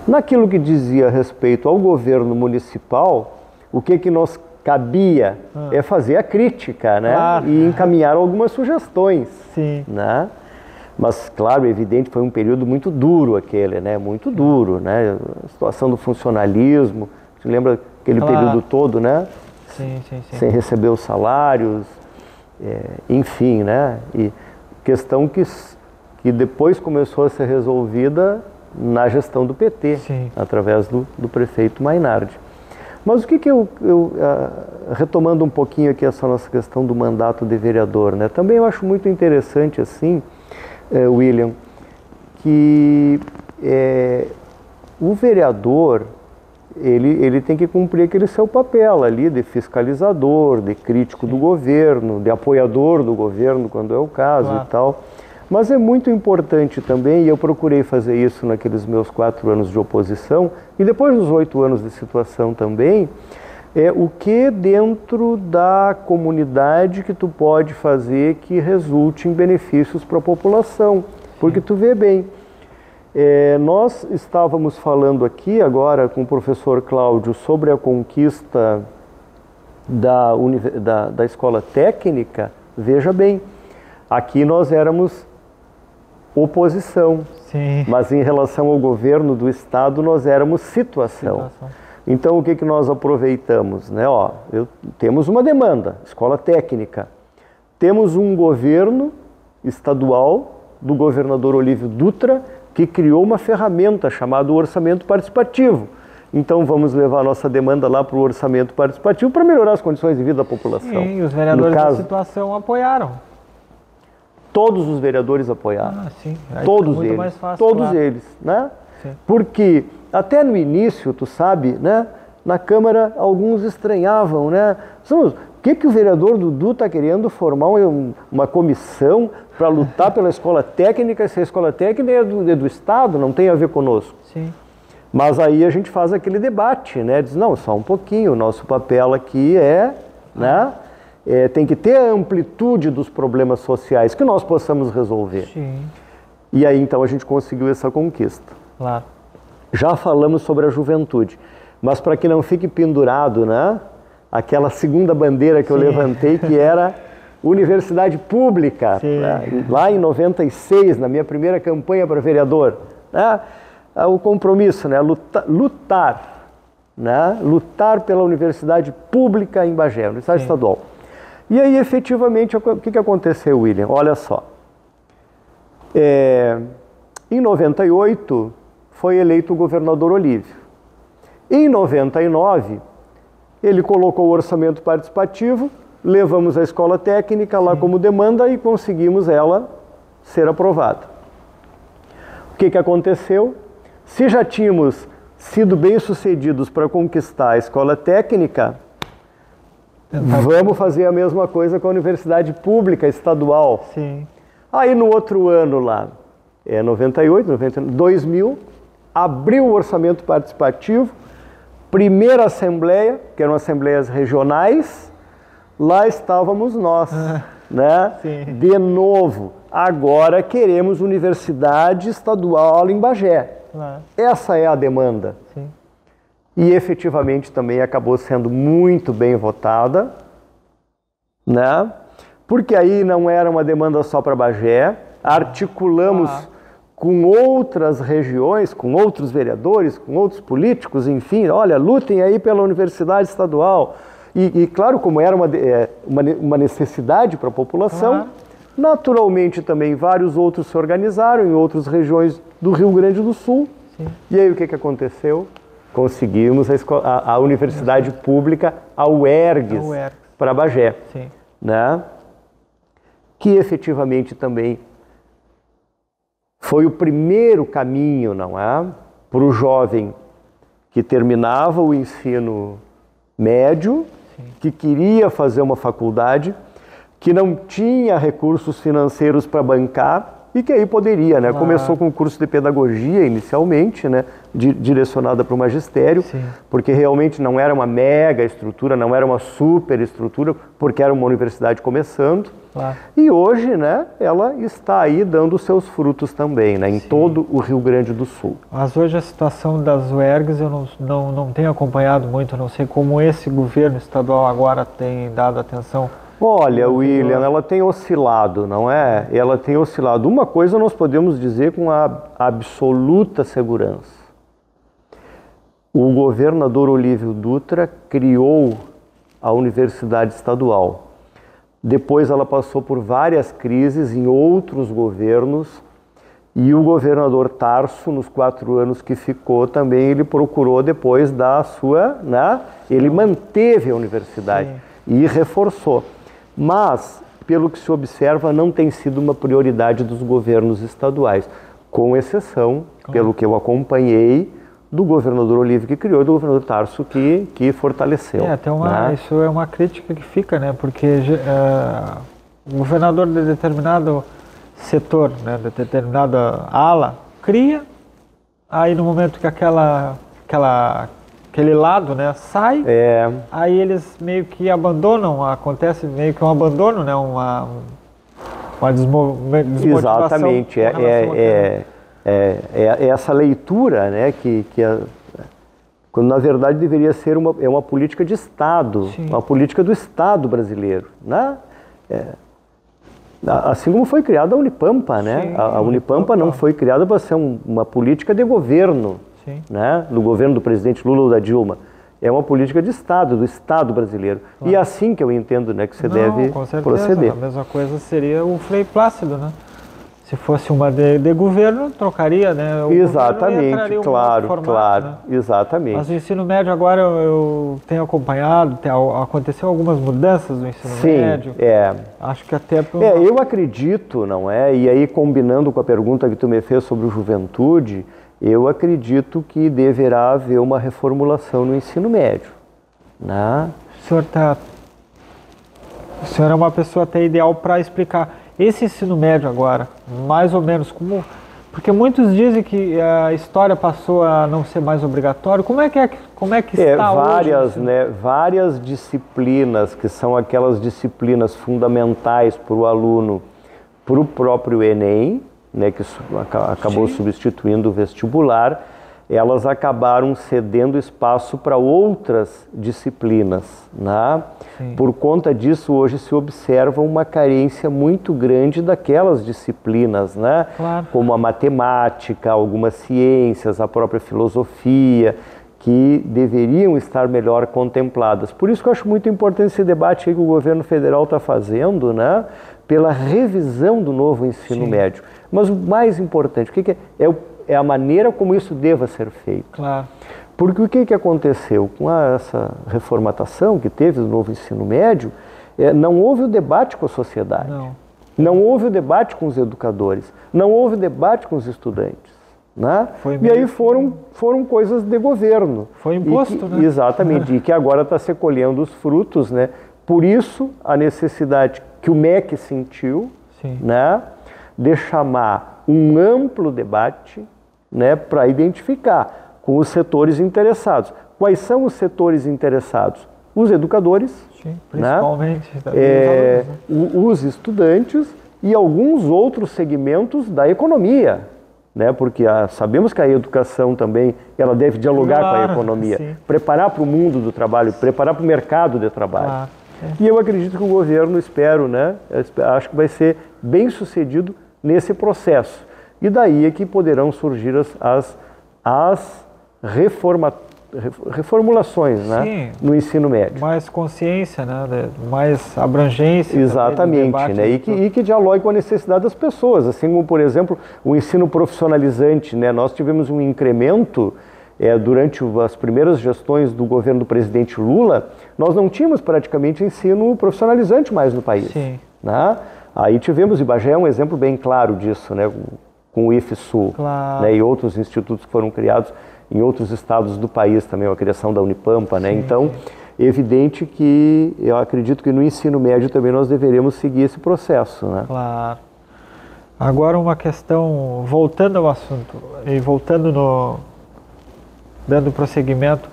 Naquilo que dizia respeito ao governo municipal, o que nos cabia é fazer a crítica, né? E encaminhar algumas sugestões. Né? Mas, claro, evidente, foi um período muito duro aquele, né? Muito duro, né? A situação do funcionalismo, você lembra aquele período todo, né? Sem receber os salários, enfim, né? E questão que depois começou a ser resolvida na gestão do PT, através do prefeito Mainardi. Mas o que retomando um pouquinho aqui essa nossa questão do mandato de vereador, né? Também eu acho muito interessante, assim, William, que o vereador, ele tem que cumprir aquele seu papel ali de fiscalizador, de crítico do governo, de apoiador do governo, quando é o caso e tal. Mas é muito importante também, e eu procurei fazer isso naqueles meus 4 anos de oposição, e depois dos 8 anos de situação também, o que dentro da comunidade que tu pode fazer que resulte em benefícios para a população. Porque tu vê bem, nós estávamos falando aqui agora com o professor Cláudio sobre a conquista da escola técnica. Veja bem, aqui nós éramos oposição, mas em relação ao governo do estado nós éramos situação. Então o que nós aproveitamos, né? Temos uma demanda, escola técnica, temos um governo estadual do governador Olívio Dutra que criou uma ferramenta chamada orçamento participativo. Então vamos levar a nossa demanda lá para o orçamento participativo para melhorar as condições de vida da população. Sim, os vereadores da situação apoiaram. Todos os vereadores apoiaram. Aí todos muito eles. Mais fácil, todos eles, né? Porque até no início, tu sabe, né? Na Câmara alguns estranhavam, né? O que o vereador Dudu está querendo formar uma comissão para lutar pela escola técnica, se a escola técnica é do Estado, não tem a ver conosco. Mas aí a gente faz aquele debate, né? Diz, não, só um pouquinho, o nosso papel aqui né? tem que ter a amplitude dos problemas sociais que nós possamos resolver. Sim. E aí então a gente conseguiu essa conquista. Claro. Já falamos sobre a juventude, mas para que não fique pendurado, né, aquela segunda bandeira que eu levantei, que era universidade pública, né, lá em 96, na minha primeira campanha para vereador, né, o compromisso, né, lutar pela universidade pública em Bagé, universidade estadual. E aí, efetivamente, o que aconteceu, William? Olha só. Em 98, foi eleito o governador Olívio. Em 99, ele colocou o orçamento participativo, levamos a escola técnica lá como demanda e conseguimos ela ser aprovada. O que aconteceu? Se já tínhamos sido bem-sucedidos para conquistar a escola técnica, vamos fazer a mesma coisa com a universidade pública estadual. Sim. Aí no outro ano lá, 98, 99, 2000, abriu o orçamento participativo, primeira assembleia, que eram assembleias regionais, lá estávamos nós, né? Sim. De novo, agora queremos universidade estadual em Bagé. Essa é a demanda. Sim. E efetivamente também acabou sendo muito bem votada, né? Porque aí não era uma demanda só para Bagé, articulamos com outras regiões, com outros vereadores, com outros políticos, enfim, olha, lutem aí pela universidade estadual. E claro, como era uma necessidade para a população, naturalmente também vários outros se organizaram em outras regiões do Rio Grande do Sul. Sim. E aí o que aconteceu? Conseguimos a universidade pública, a UERGS, para Bagé. Sim. Né? Que efetivamente também foi o primeiro caminho, não é? Para o jovem que terminava o ensino médio, que queria fazer uma faculdade, que não tinha recursos financeiros para bancar e que aí poderia, né? Começou com o curso de pedagogia inicialmente, né? Direcionada para o magistério, porque realmente não era uma mega estrutura, não era uma super estrutura, porque era uma universidade começando. E hoje, né, ela está aí dando seus frutos também, né, em todo o Rio Grande do Sul. Mas hoje a situação das UERGS eu não tenho acompanhado muito, não sei como esse governo estadual agora tem dado atenção. Olha, William, ela tem oscilado, não é? Ela tem oscilado. Uma coisa nós podemos dizer com a absoluta segurança. O governador Olívio Dutra criou a Universidade Estadual. Depois ela passou por várias crises em outros governos e o governador Tarso, nos 4 anos que ficou, também ele procurou depois dar a sua, né? Ele manteve a universidade e reforçou. Mas, pelo que se observa, não tem sido uma prioridade dos governos estaduais, com exceção, pelo que eu acompanhei, do governador Olívio que criou e do governador Tarso que fortaleceu. Isso é uma crítica que fica, né? Porque o governador de determinado setor, né, de determinada ala, cria, aí no momento que aquele lado, né, sai, aí eles meio que abandonam, acontece meio que um abandono, né, uma desmotivação. Exatamente, essa leitura, né, quando na verdade deveria ser uma política de Estado, uma política do Estado brasileiro, né? Assim como foi criada a Unipampa, né? A Unipampa não foi criada para ser uma política de governo, né? Do governo do presidente Lula ou da Dilma. É uma política de Estado, do Estado brasileiro. E é assim que eu entendo, né, que você deve proceder. A mesma coisa seria o Frei Plácido, né? Se fosse uma de governo, trocaria, né? Exatamente, claro, né? Exatamente. Mas o ensino médio agora eu tenho acompanhado, aconteceu algumas mudanças no ensino médio. Acho que até... eu acredito, não é? E aí, combinando com a pergunta que tu me fez sobre juventude, eu acredito que deverá haver uma reformulação no ensino médio, né? O senhor é uma pessoa até ideal para explicar esse ensino médio agora, mais ou menos porque muitos dizem que a história passou a não ser mais obrigatório. Como é como é que está várias, hoje? Várias disciplinas, que são aquelas disciplinas fundamentais para o aluno, para o próprio Enem, né, que acabou substituindo o vestibular, elas acabaram cedendo espaço para outras disciplinas, né? Por conta disso, hoje se observa uma carência muito grande daquelas disciplinas, né? Claro. Como a matemática, algumas ciências, a própria filosofia, que deveriam estar melhor contempladas. Por isso que eu acho muito importante esse debate aí que o governo federal está fazendo, né? Pela revisão do novo ensino médio. Mas o mais importante, o que é a maneira como isso deva ser feito. Claro. Porque o que aconteceu com essa reformatação que teve do novo ensino médio, não houve o debate com a sociedade, não houve o debate com os educadores, não houve o debate com os estudantes. Né? E aí foram coisas de governo. Foi imposto, né? Exatamente, e que agora está se colhendo os frutos, né? Por isso a necessidade que o MEC sentiu, né, de chamar um amplo debate, né, para identificar com os setores interessados. Quais são os setores interessados? Os educadores, principalmente, né? Os estudantes e alguns outros segmentos da economia, né? Porque sabemos que a educação também ela deve dialogar com a economia, preparar para o mundo do trabalho, preparar para o mercado de trabalho. E eu acredito que o governo, né, acho que vai ser bem sucedido nesse processo. E daí é que poderão surgir as reformulações, né, no ensino médio. Mais consciência, né, mais abrangência. Exatamente, né, e que dialogue com a necessidade das pessoas. Assim como, por exemplo, o ensino profissionalizante, né, nós tivemos um incremento durante as primeiras gestões do governo do presidente Lula, nós não tínhamos praticamente ensino profissionalizante mais no país. Né? Aí tivemos, e Bagé é um exemplo bem claro disso, né, com o IFSU, né, e outros institutos que foram criados em outros estados do país também, a criação da Unipampa, né? Então, evidente que eu acredito que no ensino médio também nós deveremos seguir esse processo, né? Claro. Agora uma questão, voltando ao assunto, e dando prosseguimento,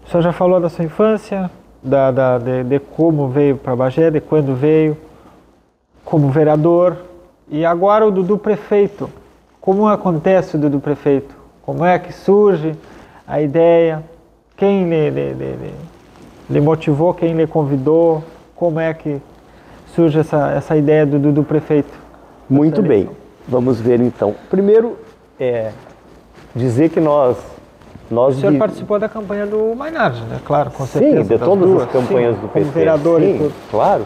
o senhor já falou da sua infância, de como veio para Bagé, de quando veio, como vereador, e agora o do prefeito. Como acontece o do prefeito? Como é que surge a ideia? Quem lhe motivou? Quem lhe convidou? Como é que surge essa ideia do prefeito? Muito bem. Vamos ver então. Primeiro, dizer que o senhor participou da campanha do Maynard, né? Claro, com certeza. Sim, de todas as campanhas do PT. Como vereador e tudo.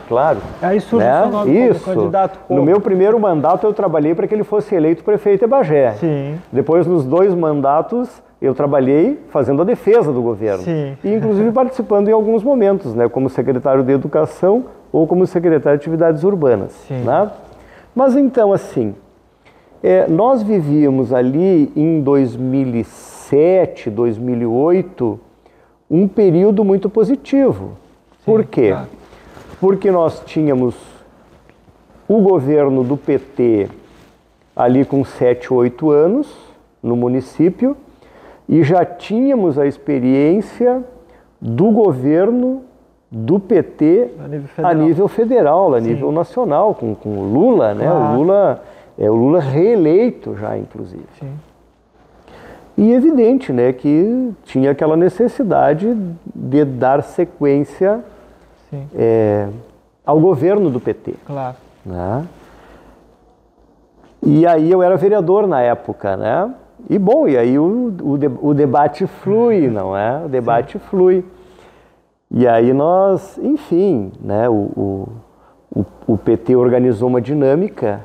Claro. Aí surge o seu nome como candidato. No meu primeiro mandato eu trabalhei para que ele fosse eleito prefeito de Bagé. Depois, nos 2 mandatos, eu trabalhei fazendo a defesa do governo. E inclusive participando em alguns momentos, né? Como secretário de Educação ou como secretário de Atividades Urbanas. Né? Mas então, assim, nós vivíamos ali em 2007, 2008, um período muito positivo. Por quê? Porque nós tínhamos o governo do PT ali com 7, 8 anos no município e já tínhamos a experiência do governo do PT a nível federal, a nível nacional, com o Lula, né? O Lula reeleito já, inclusive. E evidente, né, que tinha aquela necessidade de dar sequência ao governo do PT. Né? E aí eu era vereador na época, né? E aí o debate flui, não é? O debate flui. E aí nós, enfim, né, o PT organizou uma dinâmica,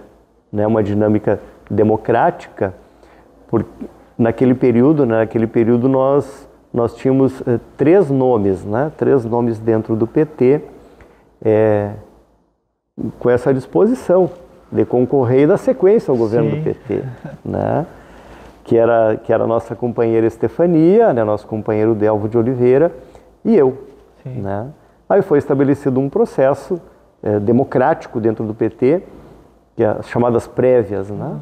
né, uma dinâmica democrática, porque naquele período nós tínhamos 3 nomes, né, 3 nomes dentro do PT, com essa disposição de concorrer e dar sequência ao governo do PT, né, que era a nossa companheira Estefania, né, nosso companheiro Delvo de Oliveira e eu. Né? Aí foi estabelecido um processo democrático dentro do PT, que é as chamadas prévias, né?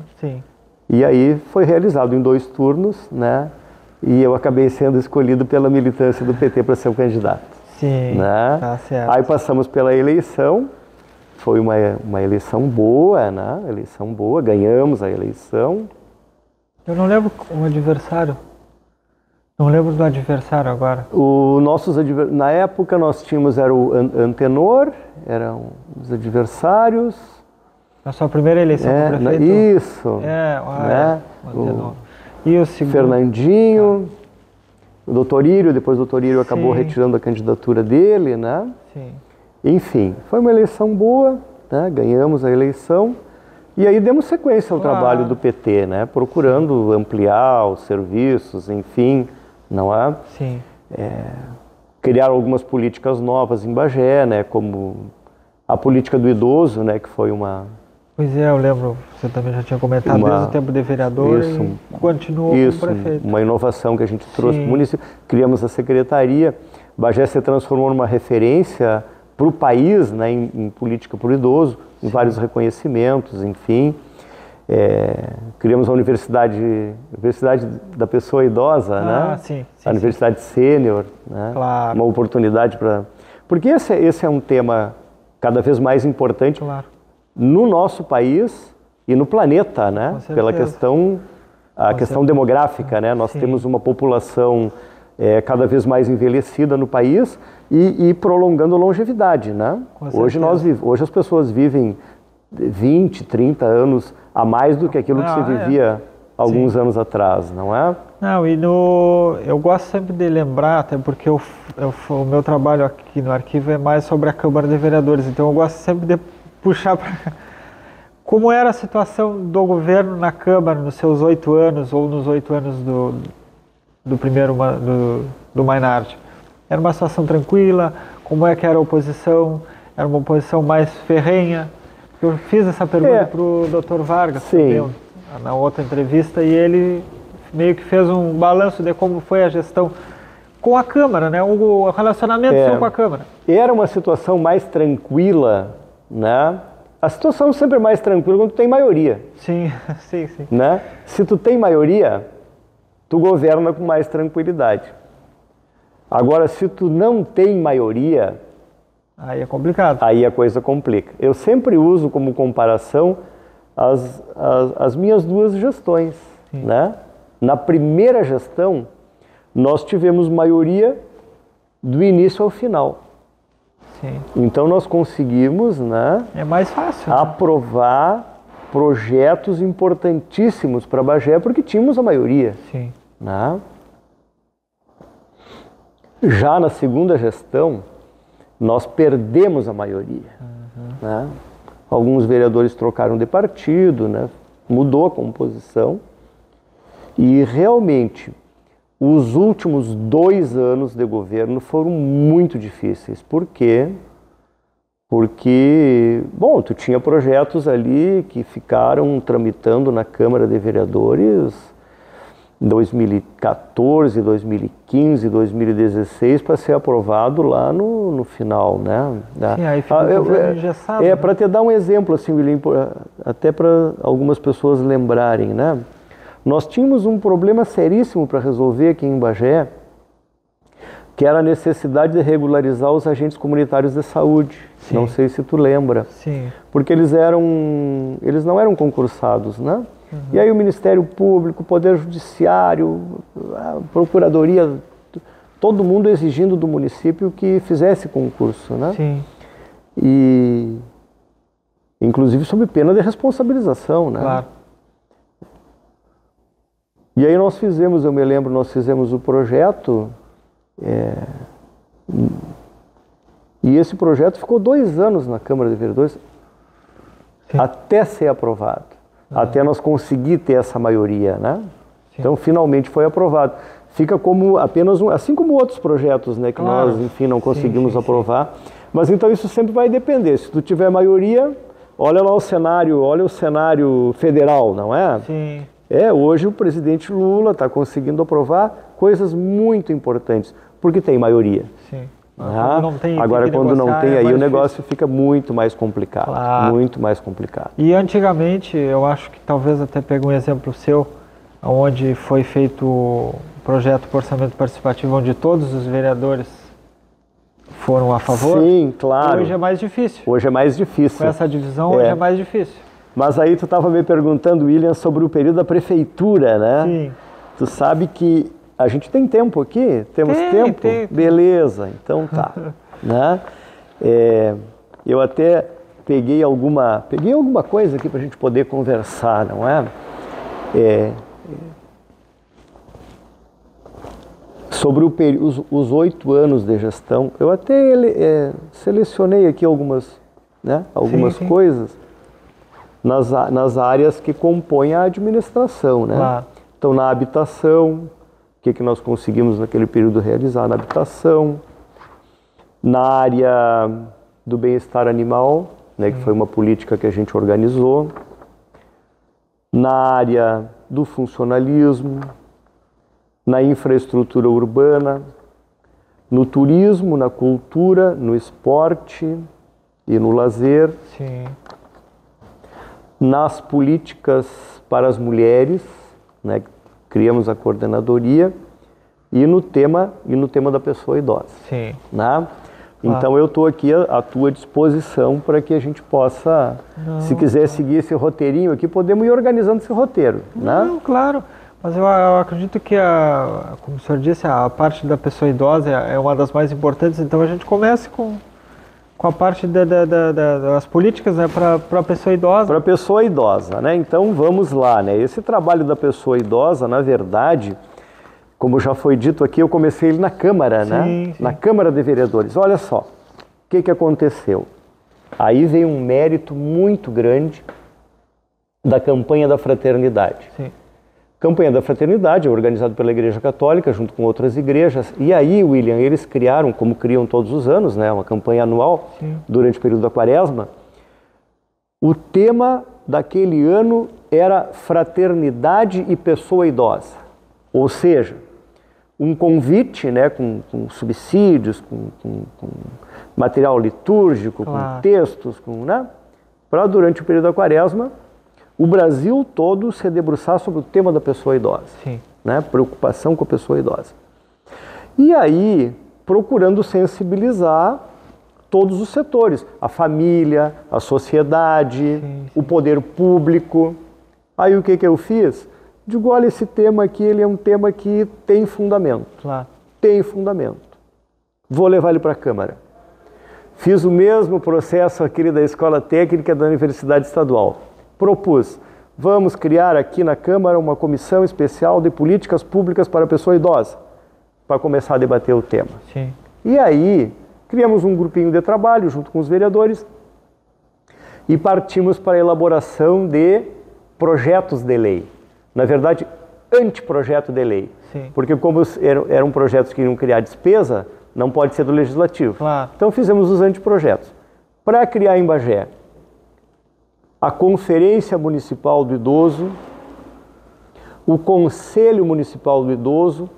E aí foi realizado em 2 turnos, né, e eu acabei sendo escolhido pela militância do PT para ser o candidato. Sim, né? tá certo. Aí passamos pela eleição, foi uma eleição boa, né? Eleição boa, ganhamos a eleição. Eu não lembro o adversário. Não lembro do adversário agora. Na época nós tínhamos, era o Antenor, eram os adversários. Na sua primeira eleição como prefeito? Isso. Né? O Antenor. E o segundo? Fernandinho, o doutor Írio, depois o doutor Írio acabou retirando a candidatura dele, né? Sim. Enfim, foi uma eleição boa, né? Ganhamos a eleição. E aí demos sequência ao trabalho do PT, né? Procurando ampliar os serviços, enfim, não é? Sim. Criar algumas políticas novas em Bagé, né? Como a política do idoso, né? Que foi uma... Pois é, eu lembro, você também já tinha comentado desde o tempo de vereador e continuou como prefeito. Uma inovação que a gente trouxe para o município. Criamos a secretaria. Bagé se transformou numa referência para o país, né? Em política para o idoso, em vários reconhecimentos, enfim. Criamos a Universidade da Pessoa Idosa, né? Sim, a Universidade Sênior, né? Claro. Uma oportunidade para... Porque esse é um tema cada vez mais importante no nosso país e no planeta, né? Pela questão demográfica, né? Nós temos uma população cada vez mais envelhecida no país e prolongando a longevidade, né? Hoje as pessoas vivem 20, 30 anos a mais do que aquilo que se vivia alguns anos atrás, não é? Não, eu gosto sempre de lembrar, até porque o meu trabalho aqui no arquivo é mais sobre a Câmara de Vereadores, então eu gosto sempre de puxar para como era a situação do governo na Câmara nos seus 8 anos ou nos 8 anos do primeiro do Mainardi. Era uma situação tranquila? Como é que era a oposição? Era uma oposição mais ferrenha? Eu fiz essa pergunta para o Dr. Vargas também, na outra entrevista, e ele meio que fez um balanço de como foi a gestão com a Câmara, né? O relacionamento seu com a Câmara. Era uma situação mais tranquila, né? A situação sempre é mais tranquila quando tu tem maioria. Sim. Né? Se tu tem maioria, tu governa com mais tranquilidade. Agora, se tu não tem maioria... Aí é complicado. Aí a coisa complica. Eu sempre uso como comparação as minhas duas gestões, né? Na primeira gestão, nós tivemos maioria do início ao final. Sim. Então nós conseguimos, né? É mais fácil. Aprovar projetos importantíssimos para Bagé porque tínhamos a maioria. Sim. Né? Já na segunda gestão, nós perdemos a maioria. Né? Alguns vereadores trocaram de partido, né? Mudou a composição. E realmente, os últimos 2 anos de governo foram muito difíceis. Por quê? Porque, bom, tu tinha projetos ali que ficaram tramitando na Câmara de Vereadores em 2014, 2015, 2016 para ser aprovado lá no final, né? Sim, aí fica engessado. Para te dar um exemplo, assim, William, até para algumas pessoas lembrarem, né? Nós tínhamos um problema seríssimo para resolver aqui em Bagé, que era a necessidade de regularizar os agentes comunitários de saúde. Sim. Não sei se tu lembra. Sim. Porque eles não eram concursados, né? E aí o Ministério Público, o Poder Judiciário, a Procuradoria, todo mundo exigindo do município que fizesse concurso, né? Sim. E inclusive sob pena de responsabilização, né? Claro. E aí eu me lembro, nós fizemos o projeto e esse projeto ficou 2 anos na Câmara de Vereadores até ser aprovado, até nós conseguir ter essa maioria, né? Então finalmente foi aprovado. Fica como apenas assim como outros projetos, né, que nós, enfim, não conseguimos aprovar. Mas então isso sempre vai depender. Se tu tiver maioria, olha lá o cenário federal, não é? Sim. Hoje o presidente Lula está conseguindo aprovar coisas muito importantes, porque tem maioria. Sim. Agora, quando não tem, aí o negócio fica muito mais complicado. Claro. Muito mais complicado. E antigamente, eu acho que talvez até pegue um exemplo seu, onde foi feito o projeto por orçamento participativo, onde todos os vereadores foram a favor. Sim, claro. Hoje é mais difícil. Hoje é mais difícil. Com essa divisão, hoje é mais difícil. Mas aí tu estava me perguntando, William, sobre o período da prefeitura, né? Sim. Tu sabe que a gente tem tempo aqui? Temos tempo? Tem. Beleza, então tá. Né? Eu até peguei alguma coisa aqui para a gente poder conversar, não é? Sobre os 8 anos de gestão, eu até selecionei aqui algumas Sim. coisas nas áreas que compõem a administração, né? Claro. Então, na habitação, o que nós conseguimos naquele período realizar na habitação, na área do bem-estar animal, né, que foi uma política que a gente organizou, na área do funcionalismo, na infraestrutura urbana, no turismo, na cultura, no esporte e no lazer, Sim. nas políticas para as mulheres, né, criamos a coordenadoria, e no tema da pessoa idosa. Sim. Né? Então eu estou aqui à tua disposição para que a gente possa, se quiser seguir esse roteirinho aqui, podemos ir organizando esse roteiro. Né? Não, claro. Mas eu acredito que, como o senhor disse, a parte da pessoa idosa é uma das mais importantes. Então a gente comece com a parte das políticas, né, para a pessoa idosa. Para a pessoa idosa, né? Então vamos lá, né? Esse trabalho da pessoa idosa, na verdade, como já foi dito aqui, eu comecei ele na Câmara, né? Sim. Na Câmara de Vereadores. Olha só, o que aconteceu? Aí veio um mérito muito grande da campanha da fraternidade. Sim. Campanha da Fraternidade é organizada pela Igreja Católica, junto com outras igrejas. E aí, William, eles criaram, como criam todos os anos, né, uma campanha anual, durante o período da Quaresma. O tema daquele ano era Fraternidade e Pessoa Idosa. Ou seja, um convite, né, com subsídios, com material litúrgico, Claro. com textos, né, para durante o período da Quaresma, o Brasil todo se debruçar sobre o tema da pessoa idosa, Sim. né? Preocupação com a pessoa idosa. E aí, procurando sensibilizar todos os setores, a família, a sociedade, o poder público. Aí o que eu fiz? Digo, olha, esse tema aqui, ele é um tema que tem fundamento. Claro. Tem fundamento. Vou levar ele para a Câmara. Fiz o mesmo processo aquele da Escola Técnica da Universidade Estadual. Propus, vamos criar aqui na Câmara uma comissão especial de políticas públicas para a pessoa idosa, para começar a debater o tema. Sim. E aí, criamos um grupinho de trabalho junto com os vereadores e partimos para a elaboração de projetos de lei. Na verdade, anteprojeto de lei. Sim. Porque como eram projetos que iriam criar despesa, não pode ser do Legislativo. Claro. Então fizemos os anteprojetos. Para criar em Bagé a Conferência Municipal do Idoso, o Conselho Municipal do Idoso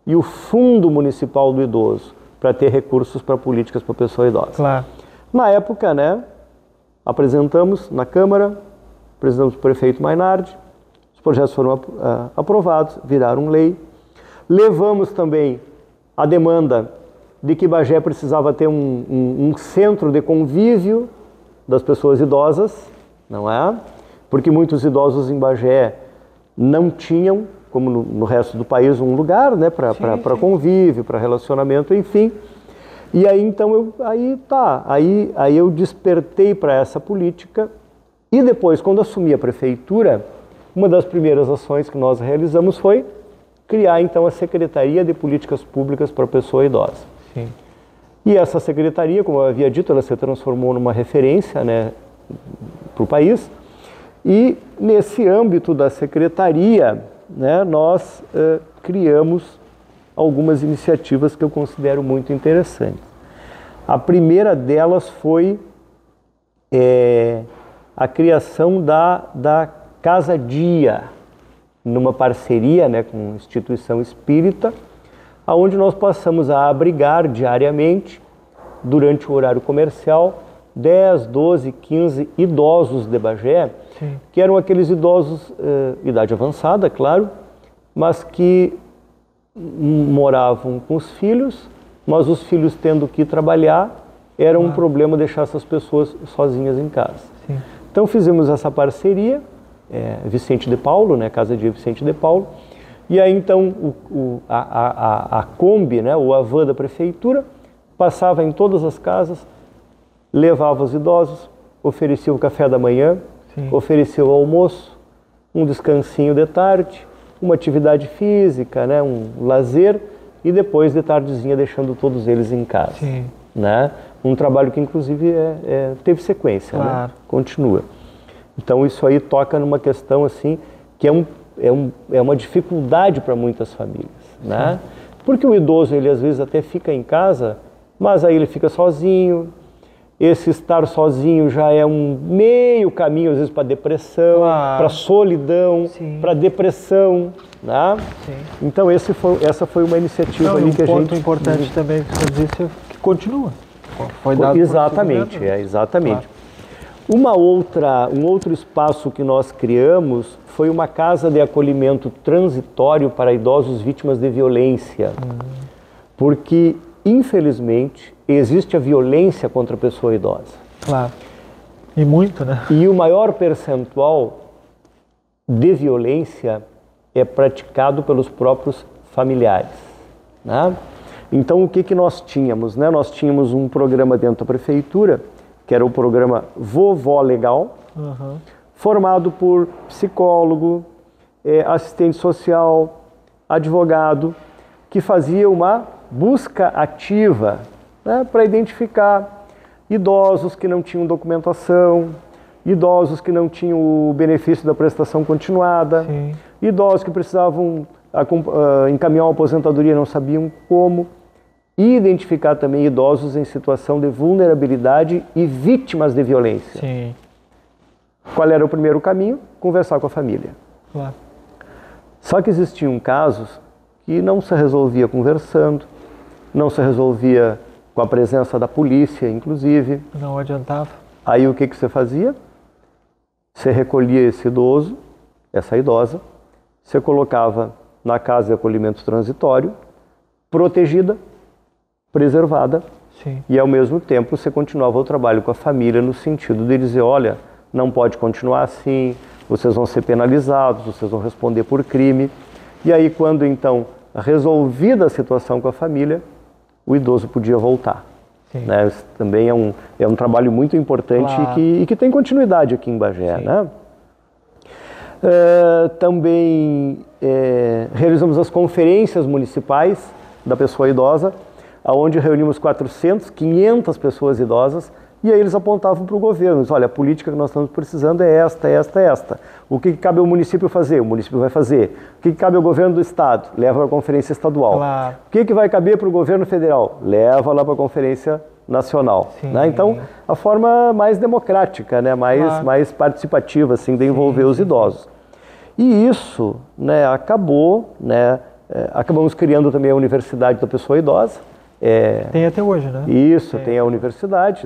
e o Fundo Municipal do Idoso, para ter recursos para políticas para a pessoa idosa. Claro. Na época, né, apresentamos na Câmara, apresentamos para o prefeito Mainardi, os projetos foram aprovados, viraram lei. Levamos também a demanda de que Bagé precisava ter um centro de convívio das pessoas idosas, não é? Porque muitos idosos em Bagé não tinham, como no resto do país, um lugar, né, para convívio, para relacionamento, enfim. E aí então aí eu despertei para essa política e depois, quando assumi a prefeitura, uma das primeiras ações que nós realizamos foi criar então a Secretaria de Políticas Públicas para a Pessoa Idosa. Sim. E essa secretaria, como eu havia dito, ela se transformou numa referência, né, para o país. E nesse âmbito da secretaria, né, nós criamos algumas iniciativas que eu considero muito interessantes. A primeira delas foi a criação da Casa Dia, numa parceria, né, com instituição espírita, onde nós passamos a abrigar diariamente, durante o horário comercial, 10, 12, 15 idosos de Bagé, Sim. que eram aqueles idosos, idade avançada, claro, mas que moravam com os filhos, mas os filhos tendo que ir trabalhar, era um problema deixar essas pessoas sozinhas em casa. Sim. Então fizemos essa parceria, Vicente de Paulo, né, Casa de Vicente de Paulo, e aí então a Kombi, né, o van da prefeitura, passava em todas as casas, levava os idosos, oferecia o café da manhã, Sim. oferecia o almoço, um descansinho de tarde, uma atividade física, né, um lazer, e depois de tardezinha deixando todos eles em casa. Sim. Né? Um trabalho que inclusive teve sequência, Claro. né? Continua. Então isso aí toca numa questão assim que é uma dificuldade para muitas famílias, né? Porque o idoso ele às vezes até fica em casa, mas aí ele fica sozinho. Esse estar sozinho já é um meio caminho às vezes para depressão, Claro. para solidão, Sim. para depressão, né? Sim. Então essa foi uma iniciativa Não, ali e que a ponto gente importante também que você disse é que continua. Foi dado por exatamente, esse governo. exatamente. Claro. Um outro espaço que nós criamos foi uma casa de acolhimento transitório para idosos vítimas de violência. Porque, infelizmente, existe a violência contra a pessoa idosa. Claro. E muito, né? E o maior percentual de violência é praticado pelos próprios familiares, né? Então, o que nós tínhamos, né? Nós tínhamos um programa dentro da prefeitura, que era o programa Vovó Legal, formado por psicólogo, assistente social, advogado, que fazia uma busca ativa, né, para identificar idosos que não tinham documentação, idosos que não tinham o benefício da prestação continuada, Sim. idosos que precisavam encaminhar uma aposentadoria e não sabiam como, e identificar também idosos em situação de vulnerabilidade e vítimas de violência. Sim. Qual era o primeiro caminho? Conversar com a família. Claro. Só que existiam casos que não se resolvia conversando, não se resolvia com a presença da polícia, inclusive. Não adiantava. Aí o que você fazia? Você recolhia esse idoso, essa idosa, você colocava na casa de acolhimento transitório, protegida, preservada, Sim. e ao mesmo tempo você continuava o trabalho com a família no sentido de dizer, olha, não pode continuar assim, vocês vão ser penalizados, vocês vão responder por crime. E aí quando então resolvida a situação com a família, o idoso podia voltar. Né? Isso também é um trabalho muito importante. Claro. e que tem continuidade aqui em Bagé. Né? Também realizamos as conferências municipais da pessoa idosa, onde reunimos 400, 500 pessoas idosas, e aí eles apontavam para o governo, olha, a política que nós estamos precisando é esta, esta, esta. O que cabe ao município fazer? O município vai fazer. O que cabe ao governo do estado? Leva para a conferência estadual. Claro. O que vai caber para o governo federal? Leva lá para a conferência nacional. Né? Então, a forma mais democrática, né? mais participativa assim, de envolver os idosos. E isso, né, acabou, né, acabamos criando também a Universidade da Pessoa Idosa. Tem até hoje, né? Isso, tem a universidade,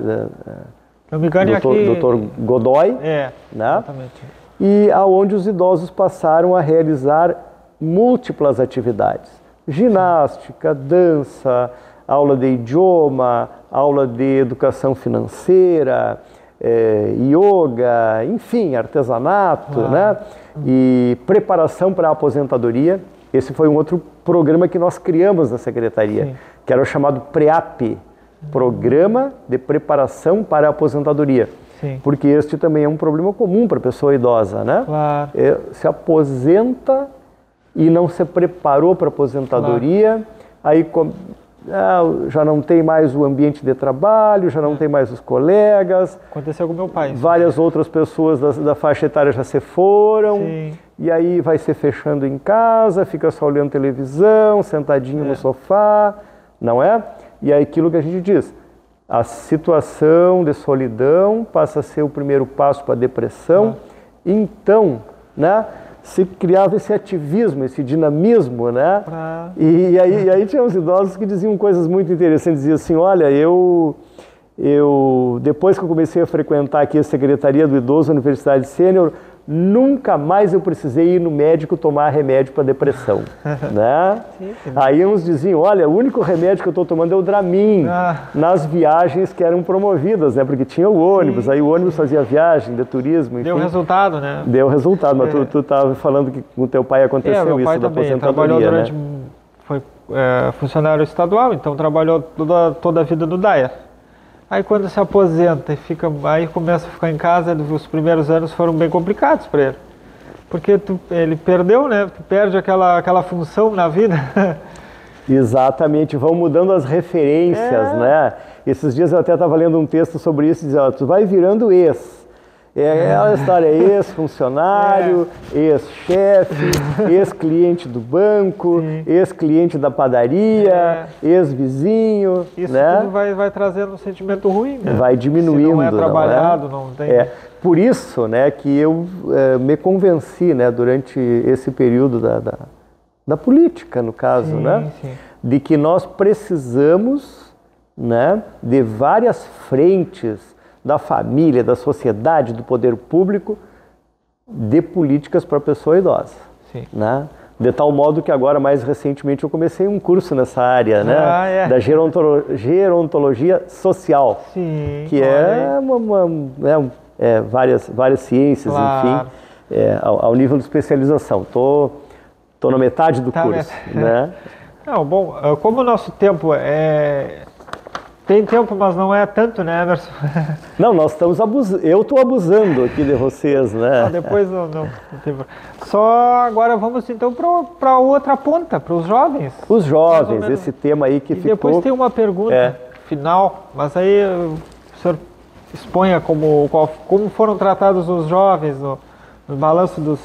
Eu me engano aqui... Dr. Godoy, né? Exatamente. E aonde os idosos passaram a realizar múltiplas atividades. Ginástica, dança, aula de idioma, aula de educação financeira, yoga, enfim, artesanato, né? E preparação para a aposentadoria. Esse foi um outro programa que nós criamos na Secretaria, que era o chamado PREAP, Programa de Preparação para a Aposentadoria. Sim. Porque este também é um problema comum para a pessoa idosa, né? Claro. Se aposenta e não se preparou para a aposentadoria, aí já não tem mais o ambiente de trabalho, já não tem mais os colegas. Aconteceu com meu pai. Várias outras pessoas da faixa etária já se foram. Sim. E aí vai se fechando em casa, fica só olhando televisão, sentadinho no sofá, não é? E é aquilo que a gente diz, a situação de solidão passa a ser o primeiro passo para a depressão. Então, né, se criava esse ativismo, esse dinamismo, né? E aí tinha uns idosos que diziam coisas muito interessantes, diziam assim, olha, eu depois que eu comecei a frequentar aqui a Secretaria do Idoso, Universidade Sênior, nunca mais eu precisei ir no médico tomar remédio para depressão, né? Sim. Aí uns diziam, olha, o único remédio que eu estou tomando é o Dramin, nas viagens que eram promovidas, né? Porque tinha o ônibus, aí o ônibus fazia viagem de turismo, enfim. Deu resultado, né? Deu resultado, mas tu estava falando que com o teu pai aconteceu meu pai isso da também aposentadoria, trabalhou durante, né? Foi funcionário estadual, então trabalhou toda a vida no DAIA. Aí quando se aposenta e aí começa a ficar em casa, os primeiros anos foram bem complicados para ele. Porque ele perdeu, né? Tu perde aquela função na vida. Exatamente, vão mudando as referências, né? Esses dias eu até estava lendo um texto sobre isso, dizendo, ó, tu vai virando ex. É aquela história, ex-funcionário, ex-chefe, ex-cliente do banco, ex-cliente da padaria, ex-vizinho. Isso, né? Tudo vai trazendo um sentimento ruim, né? Vai diminuindo. Se não é trabalhado, não tem... Por isso, né, que eu me convenci, né, durante esse período da política, no caso, né, de que nós precisamos, né, de várias frentes da família, da sociedade, do poder público, de políticas para a pessoa idosa. Né? De tal modo que agora, mais recentemente, eu comecei um curso nessa área, né? Da gerontologia social, que é várias ciências, enfim, ao nível de especialização. Tô na metade do curso. Né? Não, bom, como o nosso tempo tem tempo, mas não é tanto, né, Emerson? Não, nós estamos abusando. Eu estou abusando aqui de vocês, né? Depois não tem... Só agora vamos então para outra ponta, para os jovens. Os jovens, esse tema aí que ficou... Depois tem uma pergunta final, mas aí o senhor exponha como foram tratados os jovens no balanço dos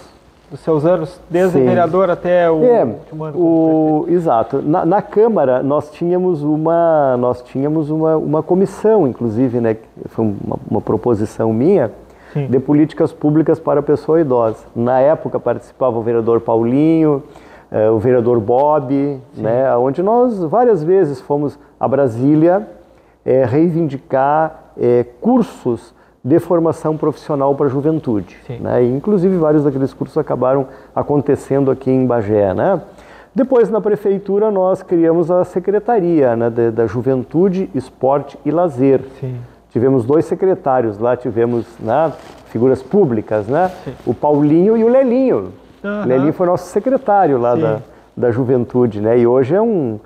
seus anos, desde vereador até o último ano. Exato. Na Câmara nós tínhamos uma comissão, inclusive, né, foi uma proposição minha, de políticas públicas para a pessoa idosa. Na época participava o vereador Paulinho, o vereador Bob, né, onde nós várias vezes fomos a Brasília reivindicar cursos de formação profissional para a juventude. Né? E, inclusive, vários daqueles cursos acabaram acontecendo aqui em Bagé. Né? Depois, na Prefeitura, nós criamos a Secretaria, né, da Juventude, Esporte e Lazer. Tivemos 2 secretários lá, tivemos, né, figuras públicas, né? O Paulinho e o Lelinho. O Lelinho foi nosso secretário lá da Juventude, né? E hoje é um